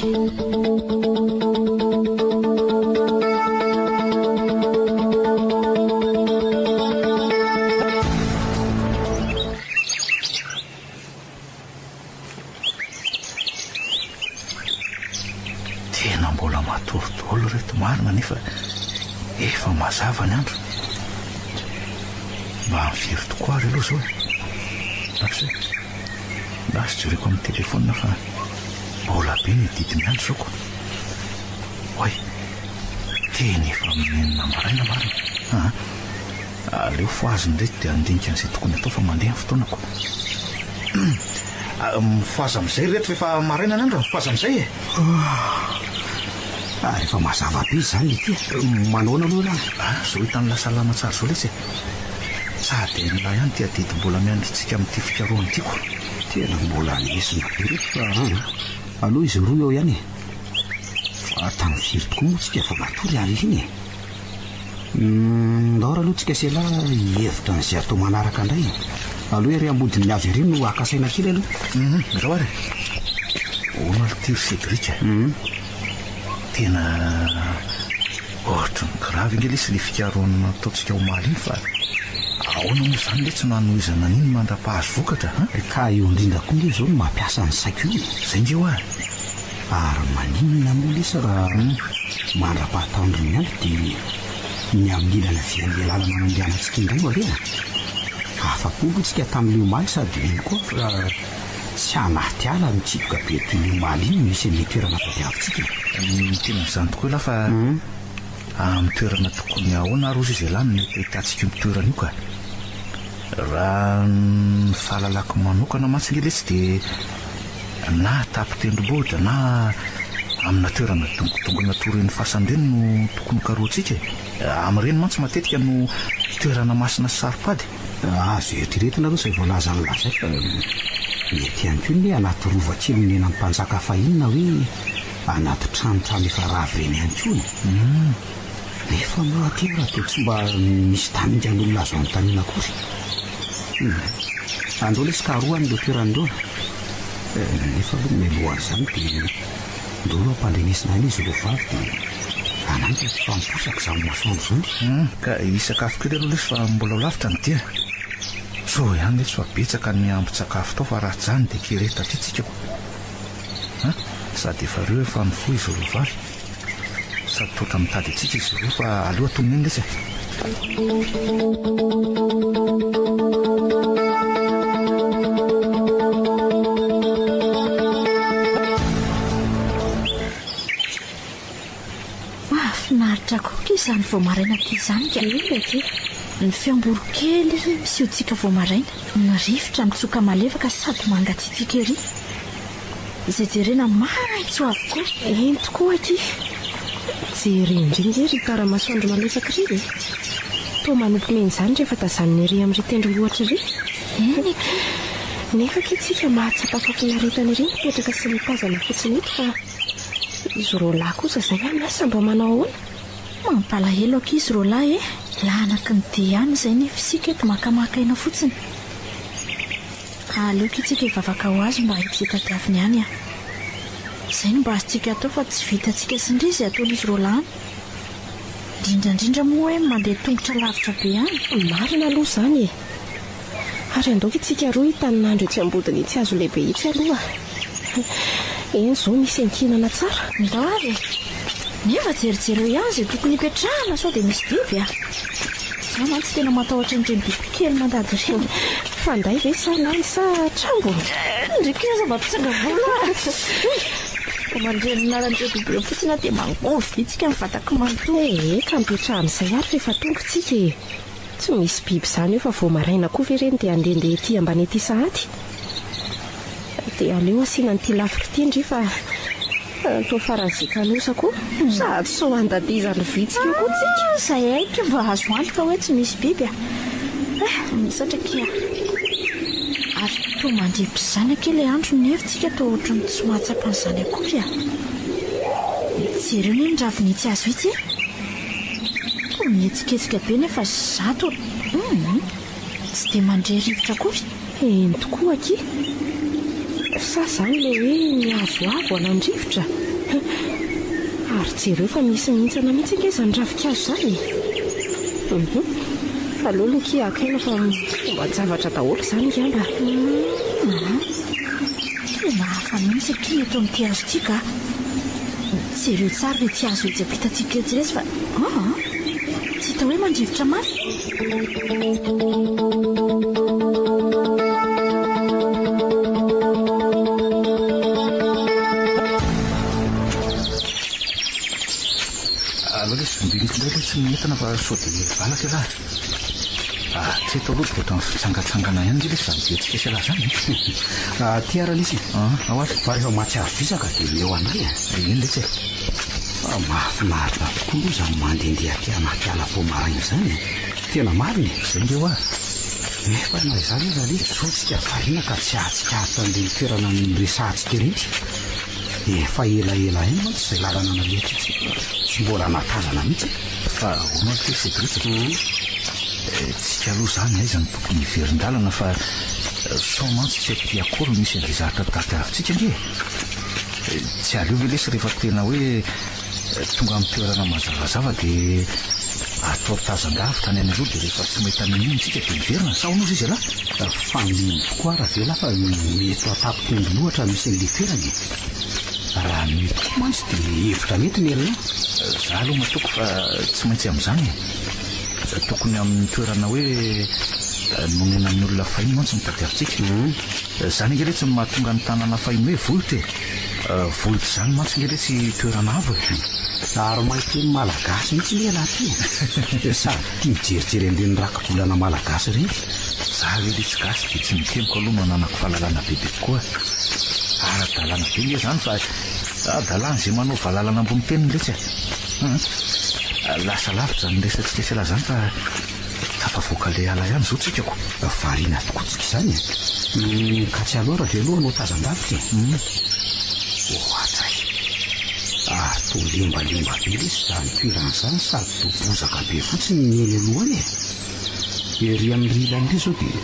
tena mbola matorodolo reto marina nefa efa mazava ny andro mba mifiry tokoa ary aloha zao lasy jereko amin'ny telefona fa mbola be ny didiny andro zao koa oay teny efa minenina maraina marina aleo fo azony reto dia andinika an'izay tokony atao fa mandeha ny fotoanako mifoaza amin'izay reto fa efa maraina ny andro mifoaza amin'izay
rehefa mazava be izy zany le ty manaona aloha lahy
zao hitan'ny lasalama tsara zao lesy sady nylay ihany ty adidy mbola miandritsika amin'ity fikaroany tiako
tena mbola nisina be reto fa aloha izy roa eo ihany fa tany firy tokoa moa tsika fa matory ary iny ndaora aloha tsika sela hevitra n'izay atao manaraka indray aloha ry ambodiny azy ary no akasaina kely aloha
zao ary ona litiry Cédric tena ohatra ny gravy nge lesy le fikaroana ataontsika ho maly iny fa ahoana moa zany le tsy nanoizana niny mandra-pahazo vokatra
ka eo indrindra koa nge zao no mampiasa ny saiko io
zay nge ho ary
maninona moa lesy raha mandra-pahatandrony any dia ny amin'ilana vian'le lalana mandehanantsika indray oarena afa-po tsika tamin'leo maly sady iny koa fa tsy anaty ala mitsiboka be toy maly iny misy an'le toerana tadiavintsika
tena zany tokoa la fa amin'ny toerana tokony ahoana rozy izay lany mety hitantsika ny toerana io ka raha ny fahalalako manokana mantsy nge lesy dia na tapitendrombohitra na amina toerana dongotongona toren'ny fasanireny no tokony karoantsika amin'ireny mantsy matetika no toerana masina sy saripady
azo eritreretina aloha zay voalaza ny lazay fa mety ihany koa ny anaty rovatsy minena amin'ny mpanjaka fahinona hoe anaty tranotrano efa ravoreny ihany koa nefa moaty raha toa tsy mba misy taminga n'olona azo anontaniana kory andreo lesy karoan'ireo toeran'ireo nefa aloha melohan'izany dia ndolo ampandrenesina any izy ireo vavy dia ananjy famposaka izany masoandro izany
ka hisakafo kely aloha lesy fa mbola lavitra ny dia so ihany lesy fa betsaka ny ambon-tsakafo tao fa raha jany dia kireta titsika ko sady efa reo efa mifoy izy ireo vavy sady totra mitady atsika izy ireo fa aloha tonony iny lesy
mahafinaritra koky izany voamaraina ty izany ka ny fiamborokely misiotsika voamaraina ny rivotra mitsoka malefaka sady mangatsitsika ery izay jerena maitso avokoa
eny tokoa aty jerendrindry ry tara-masoandro malefaka ry toa manompo meny izany rehefa tazaniny ery amin'ry tendro loatra ry
eny
nefa kitsika mahatsapakafinaretana ery mipetraka sy mitazana fotsiny eto fa izy ro lahy kosa izay a miasa mba manao ahoana
mampalahelo ako izy ro lahy lahanaky ny dia any izay ny fisika eto makamakaina fotsiny aleoko itsika hivavaka ho azy mba hipitadiaviny any izay no mba azotsika atao fa tsy vitantsika sindrizy ataon'izy ro lahany indrindrandrindra moa hoe mandeha tongotra lavitra be any
marina aloha izany ary andaoka itsika roa hitan'andro etsy ambodiny itsy azo lehibe itsy aloha eny zao misy ankinana tsara
ndao avy nefa jerijereo ihany izay tokony hipetrahana sao dia misy biby za mantsy tena matahotra n'ireny biby kely mandady ireny
fanday ve sana sa trambo
ndrikina mba pitsanga volo mandreninaran'ireo biby reo fotsiny dia mangovy itsika mivatako manoto
ka mipetraha amin'izay ary rehefa tongotsika tsy misy biby izany eo fa voamaraina koa ve reny dia andehandeha ety ambany ety sahady dia aleo asiana nyity lafika ity ndry fa toa faran'izay kalosa koa sady so andadizany vitsika eo koa tsika
izay aika mba azo antoka hoe tsy misy biby misatrakia ary toa mandrivitry izany ake ilay andro nefitsika toa ohatran'ny tsy mahatsapan'izany akory jereo ny nraviny azo itsy toa mihetsiketsika be nefa zato tsy dia mandre rivotra akory
eny tokoa aky sa zany le hoe niazoavo anandrivotra ary jereo fa misy mihintsana mihitsy ange izany ravikazo zany aloha loki akaina fa fomba zavatra daholo izany ngamba
tena hafa mihitsy aky eto amin'ity azo tika jereo tsara le tsy azo ejapitatsika etsy resy fa tsy hita hoe mandrivotra mafy
mbinikoindray le tsy mietana fa sao dia valaka lahy tsy eto aloha ohatran'ny fitsangatsangana ihany ry lesy zany detsika sy lahy zany
tiara lisy
ahoaty
fa rehefa mahatsiaro visaka dia eo anay
eny letsy
mahafinaritra tokoa aloha izany mandehandeha aty anaty ala voamaraina izany tena mariny
izay nge hoa
nefa na izany izy ali sao tsika varina ka tsy ahatsikahatra an'ireny toerana nyresahatsy terery efa elaela eny mantsy izay lalana naletra tsy mbola natazana mihitsy
fa onoaty sedrika tsika aloha zany aizany tokony hiverin-dalana fa sao mantsy tsy haiko akory misy an'izay zavatra tady avitsika nge tsy aleo ve lesy rehefa tena hoe tonga amin'ny toerana mazavazava dia atao tazan-davitra any aloha dia rehefa tsy mahita minitsika dia miverina sao nozy izy ala
famino tokoa raha vela fa mety atapitendry loatra misy an'le toerany raha mety mantsy dia hevitra mety mielina
za aloha matoko fa tsy maintsy amin'izany tokony amin'ny toerana hoe nomena amin'ny olona fahiny mantsy mitady avitsika zany nge retsy mahatonga ny tanàna fahiny hoe vohitra vohitra izany mantsy nge retsy toerana avo
ary mahiteny malagasy mihitsy le anaty sady tia mijerijery an'ireny rakabolana malagasy ireny
za le letsy gasy dia tsy mikemiko aloha mananako fahalalana bebe tokoa ara-dalàna be nge zany fa dalàna izay manao vahalalana ambony teniny letsy lasa lavitra zany resatsika sy laha zany fa fa voakale ala ihany zao tsikako
variana tokotsika izany ka tsy alora de aloha no tazan-davitra ohatray to lembalemba be le sy zany toerana zany sady tobozaka be fotsiny ny eny alohany ery amin'ny rilany le zao dia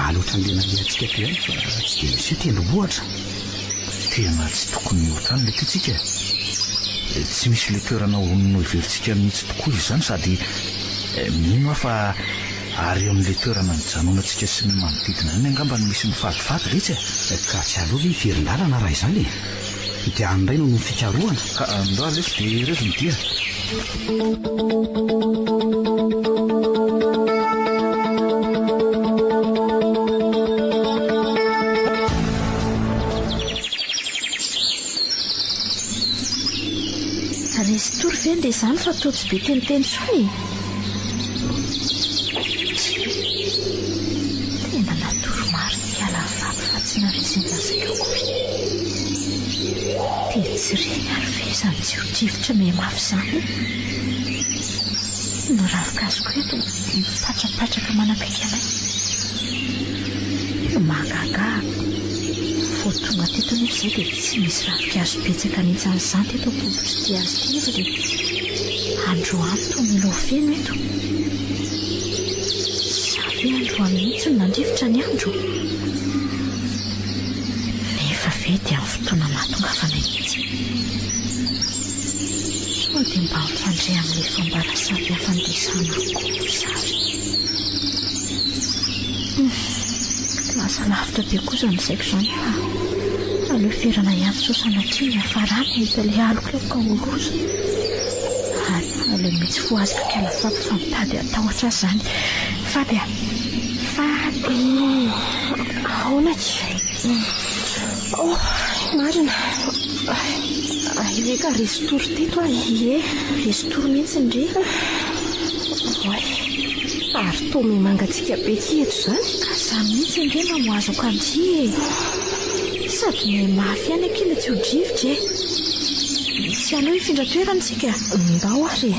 aloatra nlena le atsika be any fa tsy de misy telo ohatra
tena tsy tokony ohatrany le tytsika tsy misy le toerana onino iverintsika mihitsy tokoa izy zany sady mino aho fa ary amin'le toerana nijanonantsika sy ny manodidina any angamba ny misy mifadifady retsy
ka tsy aloha le iverinlalana raha izany dia anyray no fikaroana
ka andro azy refa dia rezo ny dia
resy tory ve nde izany fa to tsy be teniteny tsony tena natoro-maro miala vaky fa tsy narezin'lazaka kory dia tsy reny ary ve izany tsy hodrivotra me mafy izany no ravikaazoko eto mipatrapatraka manapaiky anay magaga vo tonga teto nefa izay dia tsy misy ravikazo betsaka nitsy an'izany teto bovotra dia azy tiva dia androany to milofeno eto sady androany mihitsy no nandrivotra ny andro nefa ve dia amin'ny fotoana mahatongafanay mihitsy so dia mba mifandray amin'ilay fambarasavy hafandesana akory sary lasa lavitra be kosa nysaiko izany fa aleo ferana ihany sosanatria afarany hita le alokaloka oloza ary aleo mitsy foazika kalafaby fa mitady atahotra azy izany fady fady ahoana ky marina ileka restory teto ie restory mihitsy ndre ary tomy mangatsika be kieto izany ka izany mihitsy ndre mamoazako andry sady ny mafy any akila tsy hodrivotra tsy aloha ifindra toerantsika ndao ary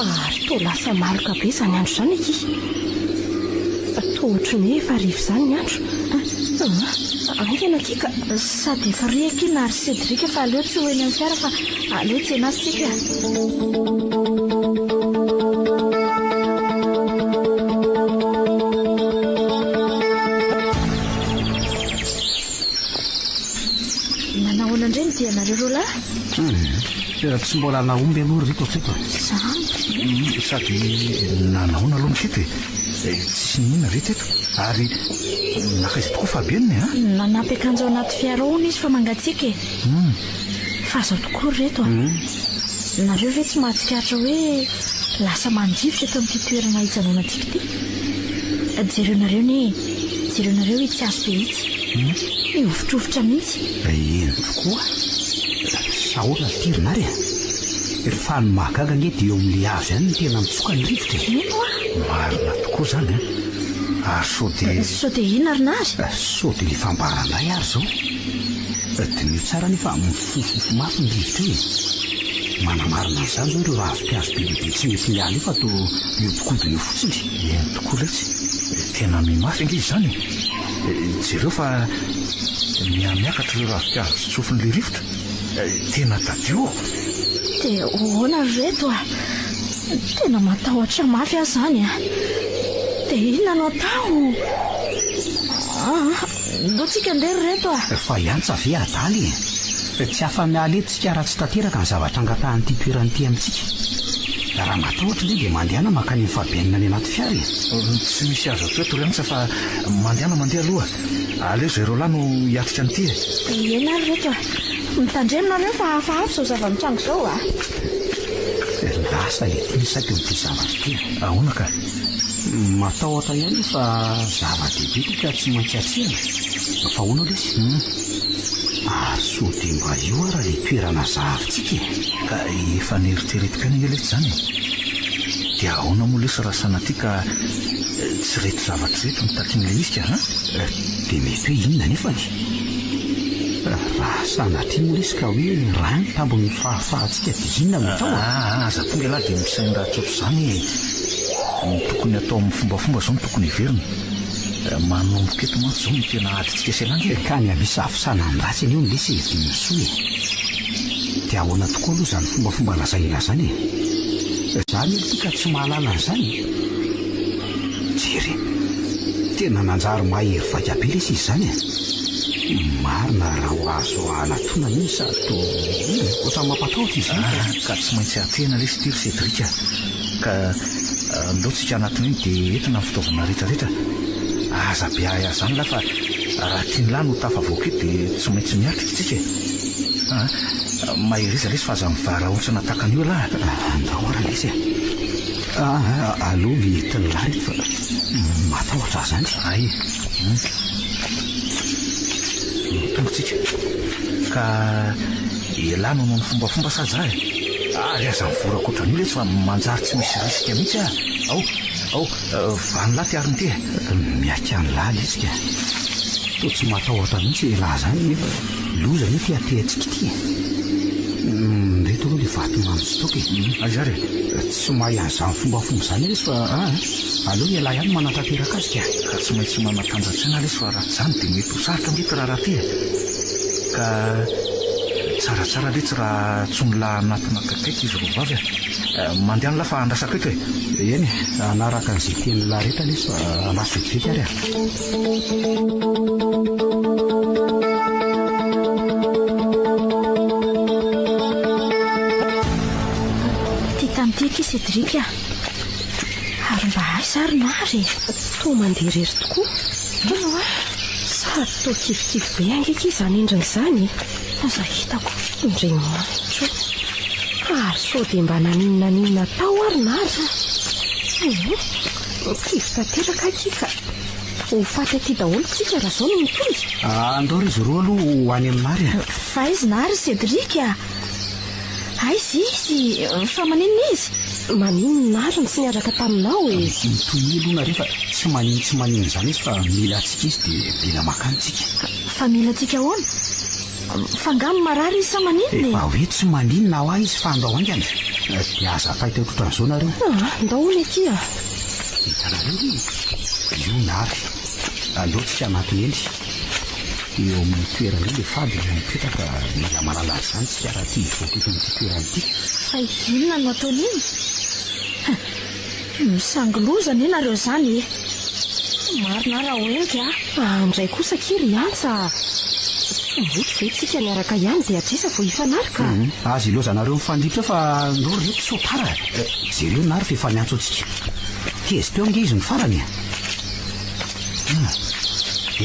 ary to lasa maloka be izany andro izany aky to ohatry ny hoe efa rivo izany ny andro angena kika sady efa ry akina ary cédrika fa aleo tsy hoeny amin'ny fiara fa aleo tsy enazytsika nanahoana indray ny dianareo ro lahy
tsy mbola naomby aloha riko tseto
izany
sady nanahoana aloha misito tsy nina re teto ary nakaiza tokoa fabieniny
nanampy akanjo ao anaty fiara ona izy fa mangatsika fa zao tokoa reto nareo ve tsy mahatsikaritra hoe lasa mandrivotra eto amin'ity toerana hijanonantsika ty jereonareo jereonareo itsy azo be itsy mihovitrovitra mihitsy
eny tokoa saola tirinary fa ny mahagaga nge dia eo amin'le azo ihany ny tena mitsoka ny rivotra
marina tokoa zany ary
so dia ina arinazy
so dia le fambaranay ary zao dia mio tsara nefa mifofofo mafy ny rivotra hoe manamarina n'izany zao ireo ravikazo be lehibe tsy mety miala io fa to miodikodina io fotsiny
eny tokoa letsy tena mimafy ange izy zany jereo fa miamiakatra ireo ravikazo tsy tsofin'le rivotra tena tadio
dia hoana reto tena matahotra mafy azy zany dia inona no atao ndotsika ndery reto
fa iantsa ve adaly tsy afa-mialetitsika raha tsy tanteraka ny zavatra angatahan'ity toeranyity amintsika raha matahotra le dia mandehana makany ny fabianina any anaty fiara
tsy misy azo atoeto reanitsa fa mandehana mandeha aloha aleo zay reo lahy no hiatrika an'ity
ena ary reto mitandreminareo fa hafahafa zao zava-mitrango zao
lasa le tia saky mity zavatra ty
ahoana ka
matahotra ihany fa zava-dehibe ty ka tsy maintsy atsiana fa hoana lesy ary so dia mba io raha le toerana zahavitsika
ka efa neritreretika ny ngeletsy zany dia ahoana moa lesy raha sanaty ka tsy reto zavatra reto mitakin'le izika
dia mety hoe inona nefany raha sanatria molisika hoe raha ny tambony fahafahantsika dia inona mitao
aza tonga lahy dia misainy raha tsotro izany ny tokony atao amin'ny fombafomba zao ny tokony heverina manomboka eto mantsy zao ny tena aditsika selangy
ka ny amisafisana ny ratsy an'io ny lesy di misoa dia ahoana tokoa aloha zany fombafomba lazaina zany zany tika tsy mahalala n'izany jery tena nanjary mahery vakabe lesy izy zany marina raha ho azo anatona miny sady oatra mampatahotra izy
ka tsy maintsy atena lesy tiry Cédric ka loatsika anatin'iny dia entina ny fitaovana rehetrarehetra aza be ahy azy zany lafa raha tiany lahy no tafavoaka eto dia tsy maintsy miatrika tsika maheriza lesy fa aza mivara ohatrana takan'io lahy
andahora lesy aloha mietiny lahy fa matahotra azy zany
ay tongotsika ka ialano noho ny fombafomba saza ary aza mivorako ohatran'io lesy fa manjary tsy misy risika mihitsy ao vanylahy tiariny ty
miaka ny lahy lesika to tsy matahotra mihitsy lahy zany nefa loza ny tiatehantsika ty reto aloha le vatomamy stoky
azary
tsy mahay an'izany fombafomba zany lesy fa aloha ny lahy ihany manatanteraka azy
ka tsy maintsy manatanjatsaina lesy fa raha zany dia mety ho sarotra mety raha ty ka tsaratsara letsy raha tsy milahy anatina kaikaiky izy ro vavy mandehany lafa andrasaka eto
eny anaraka n'izay teny lahy rehetra lesy fa anaso vetivety ary
Tiky Cédric ary mba hay sary nary
to mandeha rery tokoa sary to kifikivy be angeka izany endriny izany
aza hitako
indray matso ary so dia mba naninona tao ary nary kivy tanteraka akika ho faty aty daholo tsika raha zao no mitoy
andao izy roa aloha ho any amin'nary
fa izy nary Cédric aizy izy fa maninona izy
maninona nary ny sy niaraka taminao
mitoy aloha nare fa tsy maninona zany izy fa mila atsika izy dia mila makantsika
fa mila atsika ahoana fa ngamy marary izy sa maninona
fa hoe tsy maninona ao ahy izy fa andao angana dia aza fahita otrotran'izao nareo
ndahoana aty
hitanareo io nary aloatsika anatiny ely eo amin'ny toerana io le fady mipetraka mila malala azy zany tsika raha ty voakito n'ity toerana ity
fa inona no ataon'iny misangilozana ianareo zany marina raha hoenty
andray kosa kiry antsa mboty ve tsika niaraka ihany dia atrisa vo hifanarika
azy ilozanareo mifandritra fa ndoro reto sopara jereo nary fa efa niantso atsika tezy teo ange izy ny farany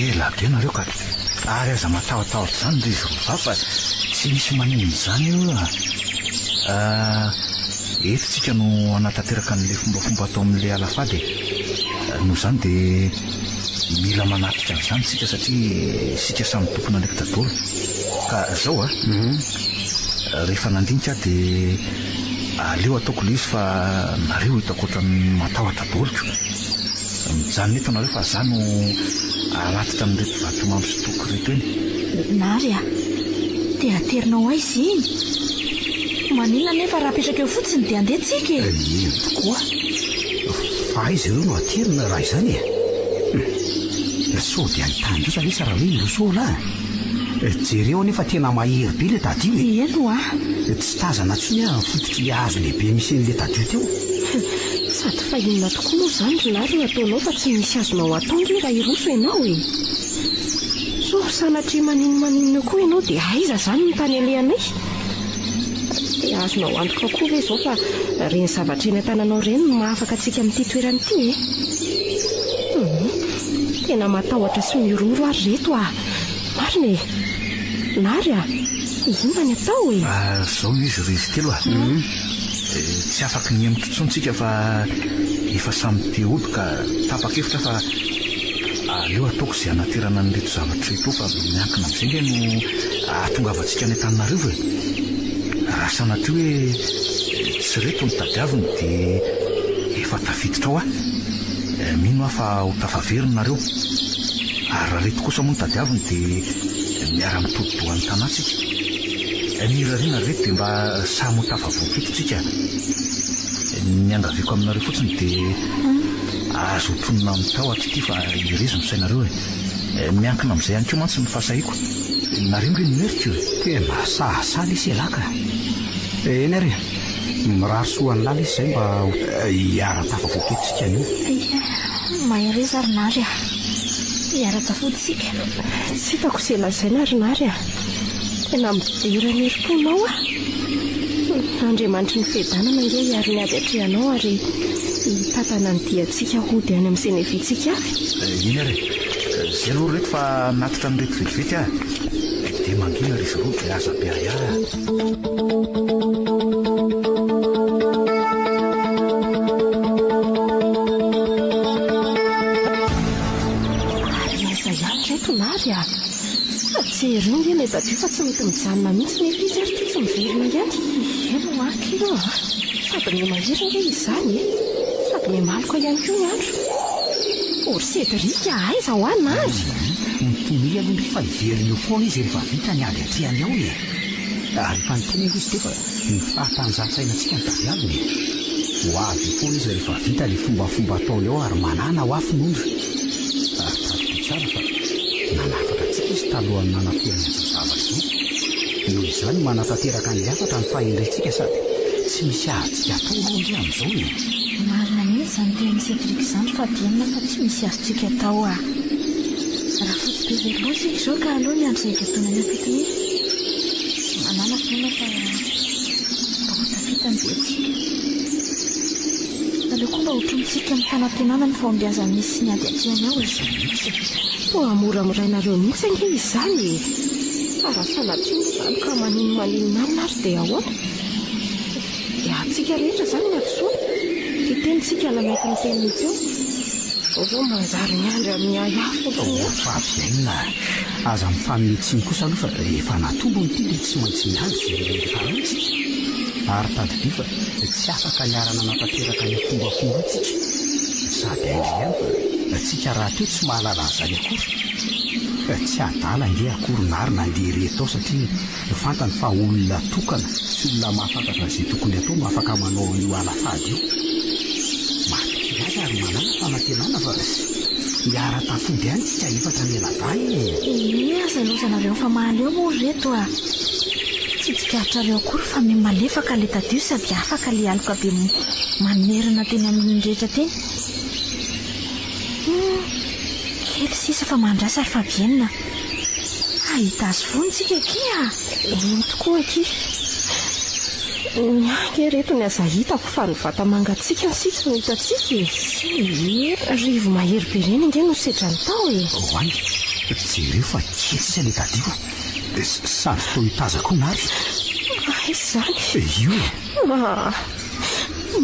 ela be nareo ka ary aza matahotahotra zany de izy rova fa tsy misy maninona zany io etotsika no anatanteraka n'le fombafomba atao amin'le alafady no zany dia mila manatrika an'izany sika satria sika samy tompona ndraiky dadolo ka zao rehefa nandinika dia aleo ataoko le izy fa nareo hitako ohatrany matahotra daoloko mijanona eto nareo fa za no aratitra n'reto vatomamy sy toko reto eny
nary dia aterinao aizy iny maninona nefa raha petraka eo fotsiny dia andehantsika
ino tokoa fa izy ireo no aterina raha izany so dia nitandrosa lesy raha hoe ilosola jereo nefa tena mahery be le tadio
eno
tsy tazana tsony fototry azo lehibe misy n'le tadio teo
sady fa inona tokoa moa zany ry nary ataonao fa tsy misy azonao ataonge raha iroso ianao so sanatria maninona koa ianao dia aiza zany ny tany alehanay dia azonao antoka koa ve zao fa reny zavatra eny an-tananao reny no mahafaka atsika amin'ity toerana ity tena matahotra sy miororo ary reto marina nary inona ny atao
zao izy rizy telo tsy afaka ny amitrotsontsika fa efa samy teolo ka tapakefitra fa aleo ataoko izay anaterana nyreto zavatra reto fa miankina amin'izay nge no ahatongavantsika any an-taninareo raha sanatria hoe tsy reto ny tadiaviny dia efa tafiditra ao mino aho fa ho tafaveriny nareo ary raha reto kosa moa ny tadiaviny dia miara-mitododohan'ny tanatsika nirariana reto dia mba samy tafavoketotsika ny angaviako aminareo fotsiny dia azo otonona amin'ny tao aty fa irezo misainareo miankina amin'izay ihany koa mantsy ny fahasahiko nareo re nymerika
tena sahasala isy elaka eny ary mirary soan'ny lala izy izay mba hiara-tafavoketotsika anio
mahery zarinary hiara-tafotsika
tsy hitako izay lazaina rinary tena midirany herim-ponao Andriamanitra ny fiadanana ireo hiary ny ady atrehanao ary hitatana ny diantsika hody any amin'izay nevintsika avy.
Iny ary izay aloha reto fa natitra amin'reto vetivety dia mangina ry izy roa dia aza be ay
Jery ny ilay dadio fa tsy mety mijanona mihitsy ny izy ary tsy miverina ihany. Ero aky io sady ny mahery nge izany sady ny maloko ihany koa ny andro. Ory Cédric aiza ho ana azy
mitony aloha fa iveriny eo foana izy rehefa vita ny ady atrehany ao ary fa nyteny izy dia fa ny fahatanjahantsainantsika ny taviaviny ho avy foana izy rehefa vita ny fombafomba atao eo ary manana ho afin'ondra ary tadio tsara fa nanafatra tsika izy talohan'ny nanampiany zavatra noho izany manatanteraka ny lafatra ny fahendrentsika sady tsy misy azontsika atao alohandry amin'izao
marina mihitsy izany tean'ny Cédric izany fa dienina fa tsy misy azontsika atao raha fotsy be veloa sika izao ka aloha ny andro izay vetonany ampitony manana foana fa tafita ny diantsika aleo koa mba hotronintsika amin'ny fanantenana ny fombiazany misy ny ady atrehany ao
po amoramorainareo mihitsy ange izany raha sanatiny izany ka maninona amina ary dia ahoana dia atsika rehetra izany ny adosoa dia tenitsika namaiky ny teniny teo vao manjary ny andry amin'ny ahafo
fabiaina aza mifaminitsiny kosa aloha fa efa natombo ny tily tsy maintsy miandry zay rehefa rantsika ary tadidia fa tsy afaka niarana natanteraka ny fombafomba tsika sady aindry ihany fa tsika raha teo tsy mahalala an'izany akory tsy adala nge akoronary nandeha retao satria fantany fa olona tokana sy olona mahafantatra izay tokony atao no afaka manao io alafady io matokely azy ary manana fanantenana fa hiara-tafody ihany tsika efatra meladay
aza lozanareo fa mahaleo moa reto tsy tsikaritra reo akory fa malefaka le tadio sady afaka le aloka be manerina teny amin'ny rehetra teny kely sisa fa mandrasa ary fabienina ahita azy vonitsika kia
iny tokoa aky ke reto ny aza hitako fa ny vata mangatsika ny sisa no hitatsika rivo mahery be reny nge no sedra ny tao
hoany jereo fa ketsisa le tadio sady tao hitazako nary
izany
io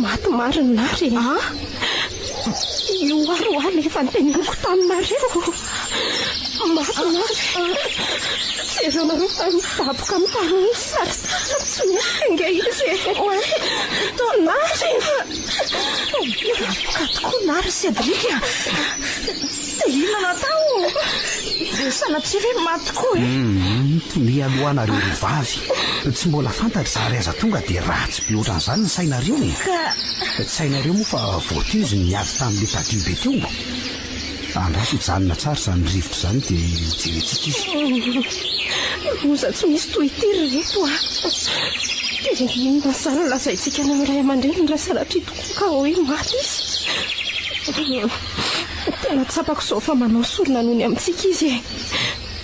maty mariny nary io aroany efa nyteneniko taminareo maty nary zereo nareo fa mitaboka mitany sady tsy mety nge izy nary
ka tokoa nary Cédric inona natao dia sanatsiry maty koa
tony alohanareo ry vavy tsy mbola fantatra zary aza tonga dia ratsy be ohatran'izany ny sainareo tsy sainareo moa fa voatizy niady tamin'le tadio be teo andraso hijanona tsara izany rivotra izany dia mijerentsika
izy oza tsy misy tohitiry reto nasana lazaintsika ny amiray aman-dreny ny rasanatry tokoa ka hoe maty izy tena tsapako izao fa manao sorona nohony amintsika izy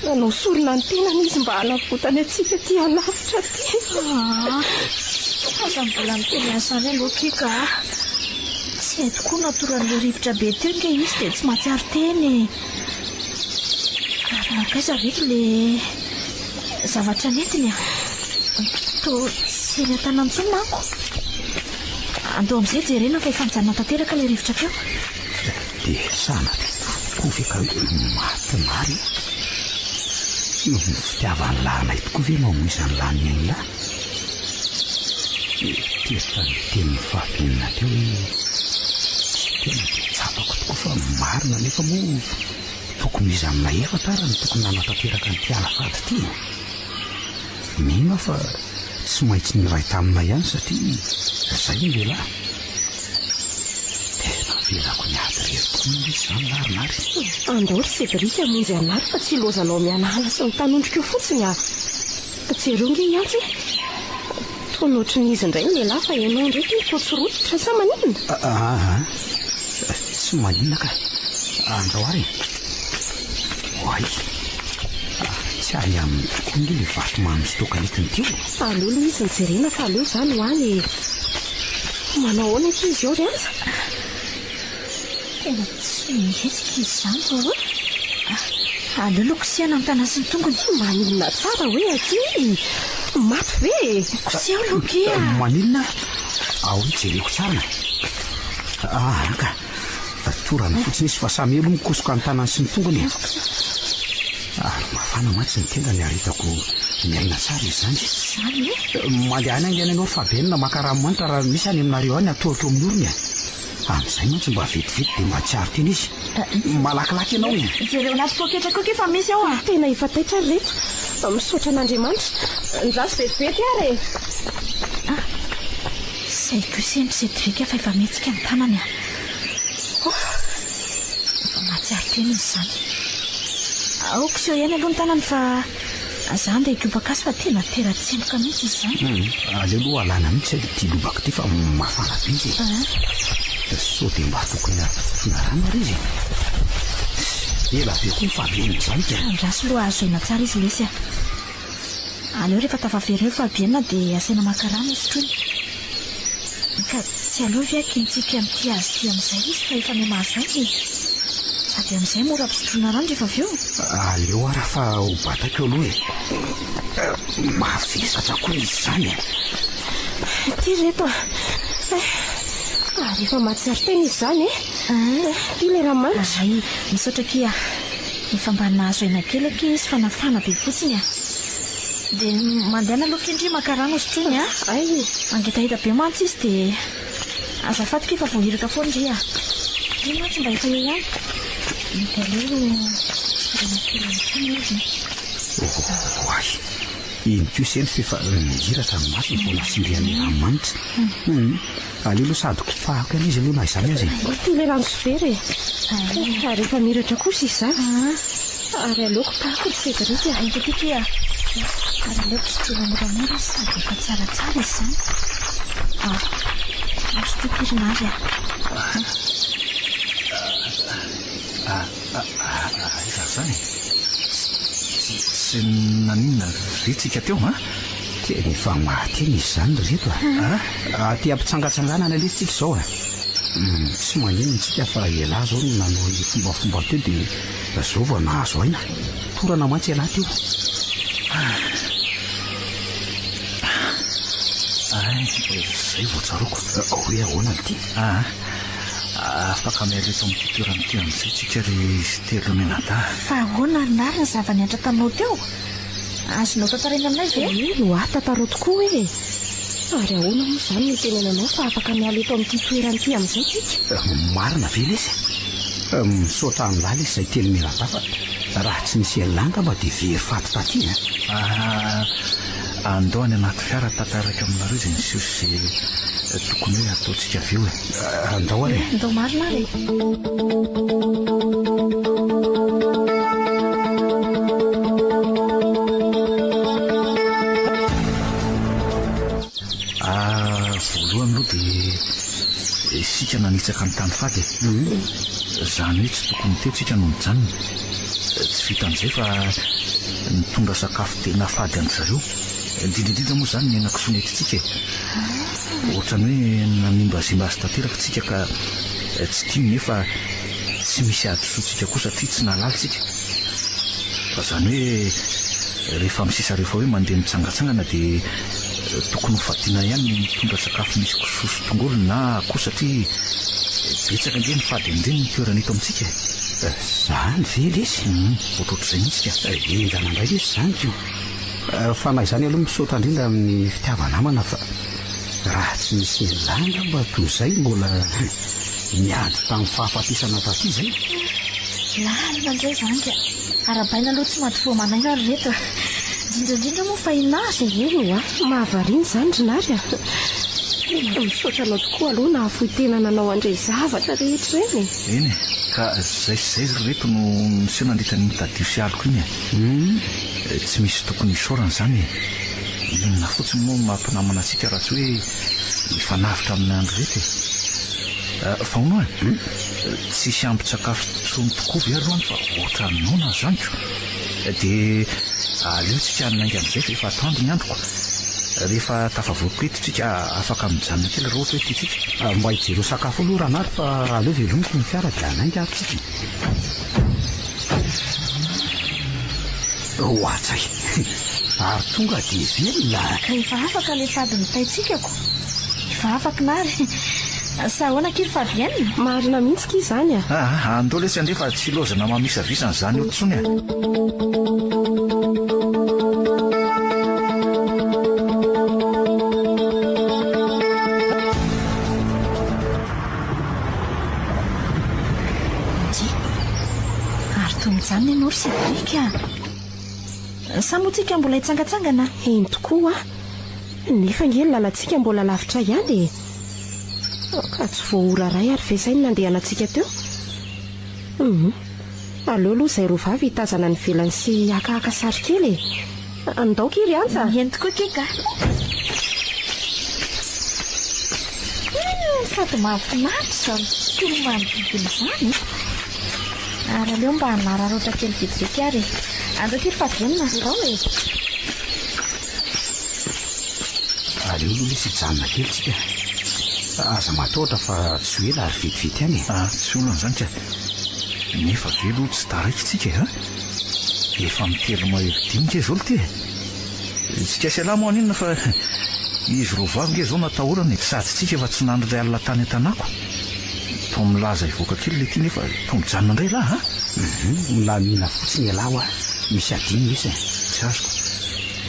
nanao sorona ny tenany izy mba hanavotany atsika ty alavitra ty
aza mbola miteny asany aloha ka tsy hay tokoa natoran'le rivotra be teo nge izy dia tsy mahatsiary teny nakaiza reto le zavatra netiny to tsy eny an-tana amintsiny manko andao amin'izay jerena fa efa mijanona tanteraka le rivotra teo
dia sanatra tokoa ve ka maty mary fitiavany lahana tokoa ve mamoizany laniny any lahy tierika ny teniny fahabenina teo tsy tena dia tsapako tokoa fa marina nefa moa tokony izy aminay efatara ny tokony nanatanteraka ny mpialafady ty mino fa tsy maintsy ny ray taminay ihany satria zay ny lehilahy tena velako ny ady rehetra izy zany narinary
andao ry Cédric amonjy anary fa tsy lozanao mianala sy ny tanondrika eo fotsiny tserionge iantsy tonohatry ny izy indray ny lehilahy fa ianao ndraiky totsorototra sa maninona
tsy maninona ka andao ary oay tsy any amin'ny tokoa nge le vatomamy sy tokanetiny teo
aleo le izy nijerena fa aleo zany ho any manao ahoana ka izy ao ry aza
tena tsy mihetsika izy zany fa aleo lo kosehana amin'ny tana sy ny tongony
maninona tsara hoe aty maty ve
koseha lokia
maninona ao ijereko tsara ka torana fotsiny izy fa samy elo mikosoka ny tanany sy ny tongony ary mafana mantsy ny tendany aritako miaina tsara izy zany mandehany angana ianao fabenina makaranomanitra raha misy any aminareo any atohatra amin'ny orony amin'izay mantsy mba vetivety dia mahatsiaro tena izy malakilaky ianao
jereo anaty poketra koke fa misy ao
tena efa taitra reto misaotra an'Andriamanitra ndrasy vetivety ary
zay kosendry Cédric fa efa mihetsika ny tanany mahatsiaro tena izy zany aokoseho ihany aloha ny tanany fa zany dia lobakasy fa tena tera-tsemboka mihitsy izy zany
aleo aloha alana mihitsy ty lobaka ty fa mafana be izy so dia mba tokony narana ry izy ela be koa nyfahabenina zany ka
andrasy loha azoina tsara izy lesy aleo rehefa tafavereo fahabenina dia asaina makarana izy trony ka tsy aloha viakintsika amin'ty azy ty amin'izay izy fa efa mimahazo azy sady amin'izay mora ampisotrona rano rehefa avy eo
aleo ara fa ho batako eo aloha mavesatra koa izy zany
ty reto rehefa mahatsiaro tena izy zany ty le raha manitra
misaotra kia efa mba nahazo aina kely ake izy fa nafana be fotsiny dia mandehana aloha kendry makarano sotrony angetahita be mantsy izy dia azafatika efa voahiraka foana ndry ry mantsy mba efa eo ihany mitaleo
ay iny ko seny fefa mihiratra ny maso ny fonasindriany ramanitra aleo aloha sady kofahako any izy aloha na izany azy
ty le rano sovera ary efa miratra kosa izy zany ary aleoko tahako ry Cédric
angetika ary aleoko sotrona moramora izy sady efa tsaratsara izy zany asotokirina azy
iza zany tsy naninona retsika teo tena efa mahateny izy zany reto ty ampitsangatsanganana lesitsika zao tsy manino ntsika fa elahy zao no nanao fombafomba teo dia zao vao nahazo aina torana mantsy elahy teo zay vao tsaroko hoe ahoana ty afaka miareto amin'ny toerana ty amin'izay tsika ry telo menada
fa ahoana nary ny zava-niantra taminao teo azonao tantarena aminay ve
no atantarao tokoa hoe ary ahoana moa zany ny tenenanao fa afaka miala eto amin'ity toerana ty amin'izay tsika
marina vela izy misaotra amin'lala izy zay telo menada fa raha tsy misy elanga mba dia very faty taty andao any anaty fiara tantaraka aminareo izay misy izay tokony hoe ataontsika avy eo andao ary
andao marina ary
voalohany aloha dia isika nanitsaka ny tany fady zany hoe tsy tokony teo tsika no mijanona tsy vita amin'izay fa nitondra sakafo tena fady any zareo indrindrindrindra moa zany ny anakisonetitsika ohatrany hoe nanimba azimba azy tanteraka tsika ka tsy tiany nefa tsy misy adysotsika koa satria tsy nalalitsika fa zany hoe rehefa misisa rehefa hoe mandeha mitsangatsangana dia tokony ho fatiana ihany mitondra sakafo misy kososo tongolo na koa satria betsaka nge ny fady amindreny ny toerana eto amintsika zany vela izy ohatrohatr'izay mihitsika endana indray izy zany ko fa na izany aloha misaotra indrindra amin'ny fitiavanamana fa raha tsy misy langa mba toy izay mbola miady tamin'ny fahafatisana taty izay
lalina indray izany ka arabaina aloha tsy maty fo mananga ry reto indrindrindra moa fa inazy
io mahavariana izany rinary misaotranao tokoa aloha na hafoitena nanao andray zavatra rehetra reny
eny ka zay reto no miseo nandritany mitadio sy aliko iny tsy misy tokony isaorana izany inona fotsiny moa mampinamana antsika raha tsy hoe mifanavitra amin'ny andro rety fa honoa tsisy ampy-tsakafo tsony tokoa ve aloany fa ohatra nona zaniko dia aleo tsika nainga amin'izay fa efa atoandro ny androko rehefa tafavoako eto tsika afaka mijanona kely raha ohatra hoe tiatsika
mba hijereo sakafo aloha raha nary fa aleo velomiko ny fiara dia anainga atsika oatsay ary tonga dia velona
ka efa afaka le fady nitaitsikako efa afaka nary sahoana kiry favianina
marina mihitsy ka izany
andao lesy andrefa tsy lozana mamisavisana izany eo tsony
ary tomijanona ianao ry Cédric samotsika mbola hitsangatsangana
eny tokoa nefa ngely lalantsika mbola lavitra ihany ka tsy voaora ray ary vesainy nandehanantsika teo aleo aloha izay roa vavy hitazana ny velany sy akahaka sary kely andaoka iry anja
eny tokoa keka sady mahafinaritra izao toromanodidina izany ary aleo mba hanararoatra kely vidireky ary andro kiry favianina zao e
aleo aloha lesy hijanona kely tsika aza mataotra fa tsy hoela ary vetivety any
tsy olana izany ka nefa velo tsy taraiky tsika efa mitelo mahevidinika zao lo ty tsika sialahy moa aninona fa izy roa vavinge zao natahorana sady tsika efa tsy nandro ray alina tany an-tanako to milaza ivoaka kely le ty nefa to mijanona indray lahy
milamina fotsiny alaho a misy adino isy
tsy azoko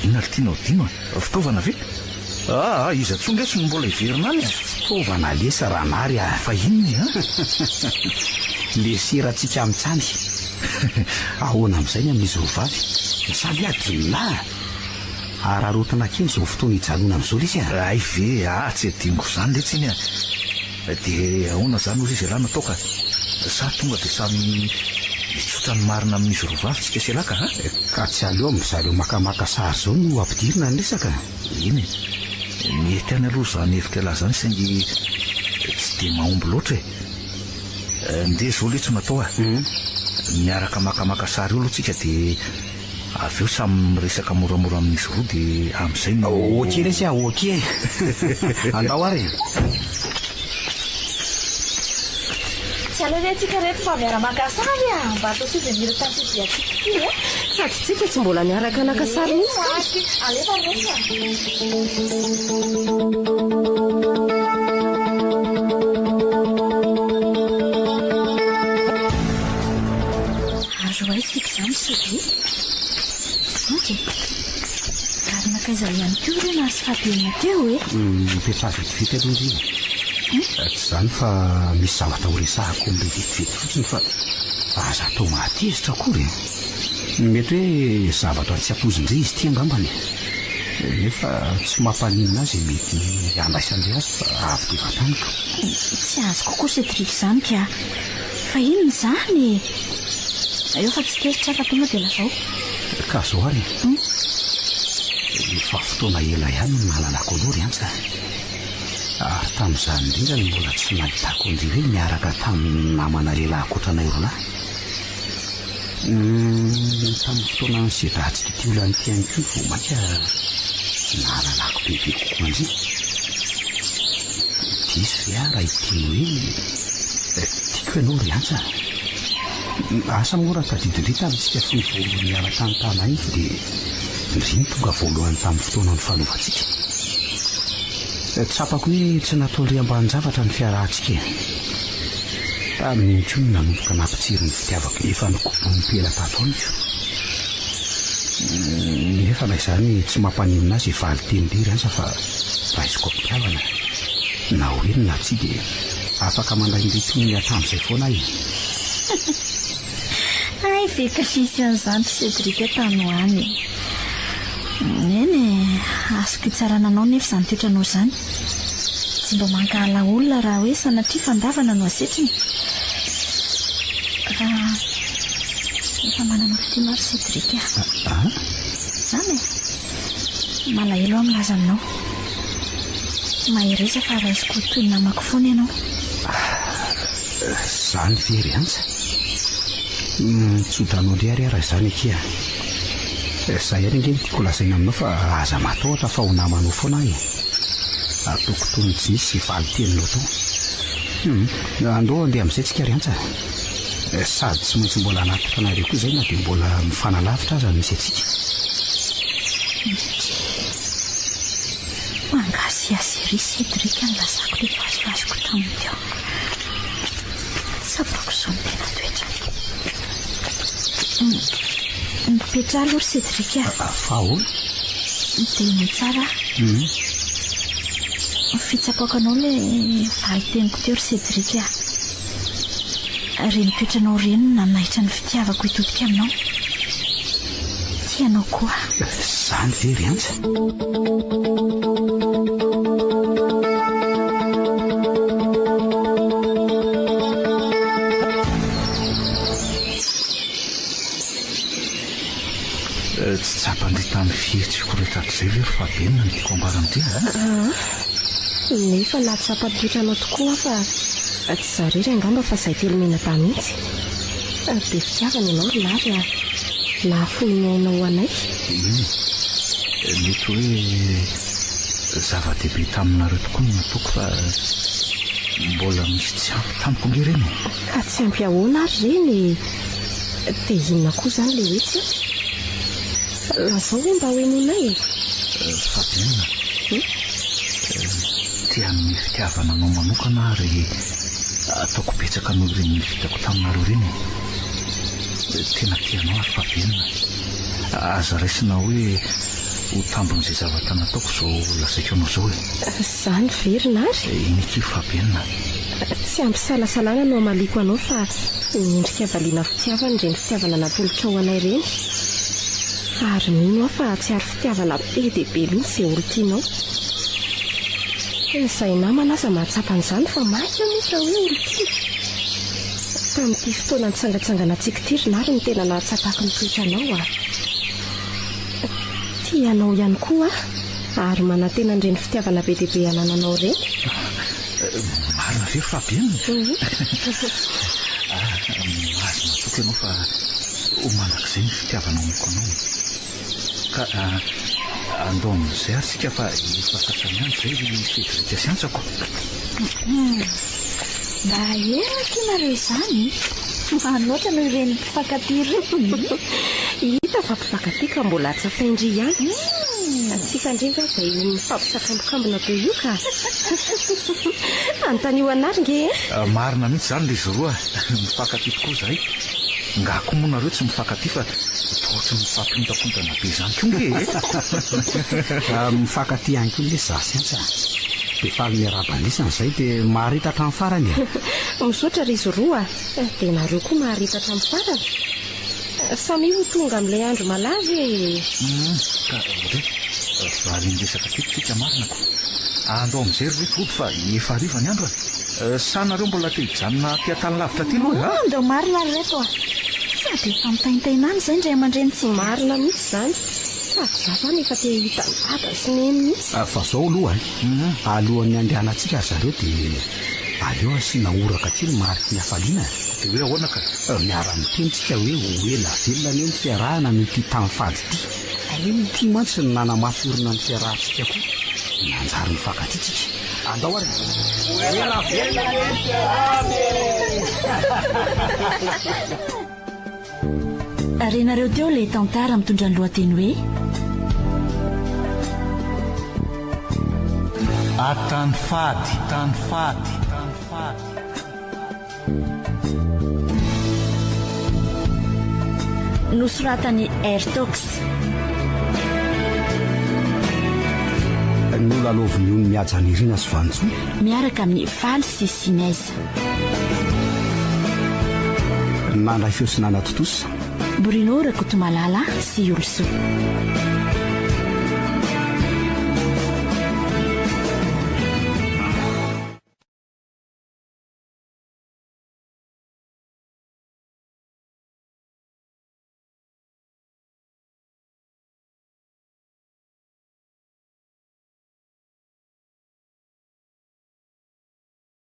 inona ly tianao dino fitaovana ve izy atsonga tsy mbola hiverina any
fitaovana lesa raha nary
fa inony
le seratsika amintsany ahoana amin'izay ny amin'izy rovavy sady adinona ary arotana keny zao fotoana hijanona amin'izao lesy
ay ve tsy adiniko izany letsy iny dia ahoana izany ozy izy alahy nataoka sa tonga dia samy mitsotra ny marina amin'izy rovavy tsika selaka
ka tsy aleo amin'izareo makamaka sary zao no ampidirina ny resaka
iny mety any aloha izany hevitra lahy izany saingy tsy dia mahomby loatra ndeha zao letso natao miaraka makamaka sary eo aloha tsika dia avy eo samy miresaka moramora amin'izy roa dia amin'izay
oke lesy oke andao ary
tsy aleo ve tsika reto fa miara-maka sary mba atao sy dia mira tantidiatsika ty
sady tsika tsy mbola miaraka naka sary mihitsy
alefa reka azo aisika izany Cédric oke ary nakaiza ihany keo re na sy fabenina teo
mipetraha vetivety aloha izy tsy izany fa misy zavatra ho resahako mbe vetivety fotsiny fa aza atao mahatezitra akory mety hoe zavatra tsy ampozindray izy ty angambany nefa tsy mampaninina azy mety andraisandray azy fa avy dia vataniko
tsy azo kokoa Cédric izany ka fa inona izany eo fa tsy tezitra fa tonga dia lazao
ka zao ary efa fotoana ela ihany no nahalalako aloha ry antsa ary tamin'izany indrindra ny mbola tsy nahitako ndry hoe miaraka tamin'ny namana lehilahy akoatranay rolahy tamin'ny fotoana nysedratsika ty olany tiany ko vo mainka nahalalako bebe kokoa an'izay diso ve raha iteny hoe tiako ianao ry antsa asa mora tadidindray tamintsika fivoalohany miara-tanytana iny fa dia ndriny tonga voalohany tamin'ny fotoana ny fanaovantsika tsapako hoe tsy natao ry ambany-javatra ny fiarahantsika tamin'iny ko no nanomboka nampitsiry ny fitiavako efa nikobompela tatoaniko nefa na izany tsy mampaninina azy valy teny lery ansa fa raiziko ampitiavana na hoenina tsy dia afaka mandray nretony atamin'izay foana ahy
ay veka sisy an'izany Cédric tanoany eny azoko itsarana anao nefa izany toetranao izany tsy mba mankahala olona raha hoe sanatria fandavana no asetriny efa manana fitia maro Cédric zany malahelo aho milaza aminao mahiresa fa raisiko toy namako foana ianao
zany very ansa tsodranao ndre ary raha izany akia zay ary nge tiako lazaina aminao fa aza matahotra fa ho namanao foana ahy atoko tony tsy nisy valy teninao tao andao andeha amin'izay tsika ry antsa sady tsy maintsy mbola anaty fanareo koa izay na dia mbola mifanalavitra aza misy atsika
mangasiasery Cédric nylazako le vazovazoko taminy teo sabako izao ny tena toetra mipetra aloha Cédric
faho
dia ny tsara fitsapoakanao le valy teniko teo ry Cédric reny toetranao reny nanahitra ny fitiavako hitodika aminao tianao koa
zany very antsa tsy tsapandrita amin'ny fihetsiko rehetratr'izay ve ry fabenina ny tiako ambarany ty
nefa na tsapantoetranao tokoa fa tsy zarery angamba fa izay telo menata mihitsy be fitiavana ianao ry lary nahafoinainao anay
mety hoe zava-dehibe taminareo tokoa no nataoko fa mbola misy tsy ampy tamiko nge reny
ka tsy ampy ahoana ary reny dia inona koa izany le hetsy lazao hoe mba hoenonay
fabenina tia amin'ny fitiavana anao manokana ary ataoko betsaka noho ireny vitako taminareo reny tena tianao ary fabenina aza raisina hoe ho tambon'izay zavatra nataoko izao lazaiko anao izao
izany verina ary
inykio fabenina
tsy ampisaalasalana no amaliko anao fa nyendrika valiana fitiavana ireny fitiavana natolotra ho anay reny ary mino aho fa tsy ary fitiavana be dia be mihitsy izay olo tianao izay namana aza mahatsapan'izany fa maika motra hoe olo tia tamin'ity fotoana nitsangatsangana antsika ty ry nary ny tena nahatsapaka nitoetranao tianao ihany koa ary manantena an'ireny fitiavana be dia be anananao reny
marina very fabenina azo natoka ianao fa ho manak'izay ny fitiavana moko anao ka andao amin'izay ary sika fa hifankatrany any izay Cédric sy antsako
mba elako nareo izany manoatra no ireny mpifankatia reny
hita fa mpifankatia ka mbola atsafaindry ihany atsika ndreny zao izay mifampisakambokambona be io ka antanio anary nge
marina mihitsy izany le izy roa mifankatia tokoa zahay ngako moa nareo tsy mifankatia fa tohatry mifampiondapondana be izany koa nge
mifankatia ihany koa le zasy antsa dia faly miarabanisana izay dia maharitatra amin'ny farany
misaotra ry izy roa dia nareo koa maharitatra amin'ny farany samy ho tonga amin'ilay andro malaza
ka re vary nyresaka tetika marinako andao amin'izay ry reto ody fa efa hariva ny andro sanareo mbola te hijanona tiatany lavitra ty aloha
andao marina ry reto sady efa mitaintainany izay ndray aman-dreny tsy
marina mihitsy izany sady za zany efa te hita nivata sy neny mihitsy
fa zao aloha alohan'ny andehanantsika ary zareo dia aleo asiana oraka kely mariky ny hafaliana
dia hoe ahoana ka
miara-mitentsika hoe ela velona ny ny fiarahana no ty tamin'ny fady ty ty mantsy ny nanamaforona ny fiarahantsika koa nanjary mifankatitsika andao ary ela velona ny fiarahana
renareo teo ilay tantara mitondra ny lohateny hoe
atany fady tany fady tany fady
nosoratany Airtox
nolaloviny io ny miajanirina sy vanjo
miaraka amin'ny Valy sy Sinaiza
nandray feo sy nanatotosa
Bruno Rakotomalala sy Olso.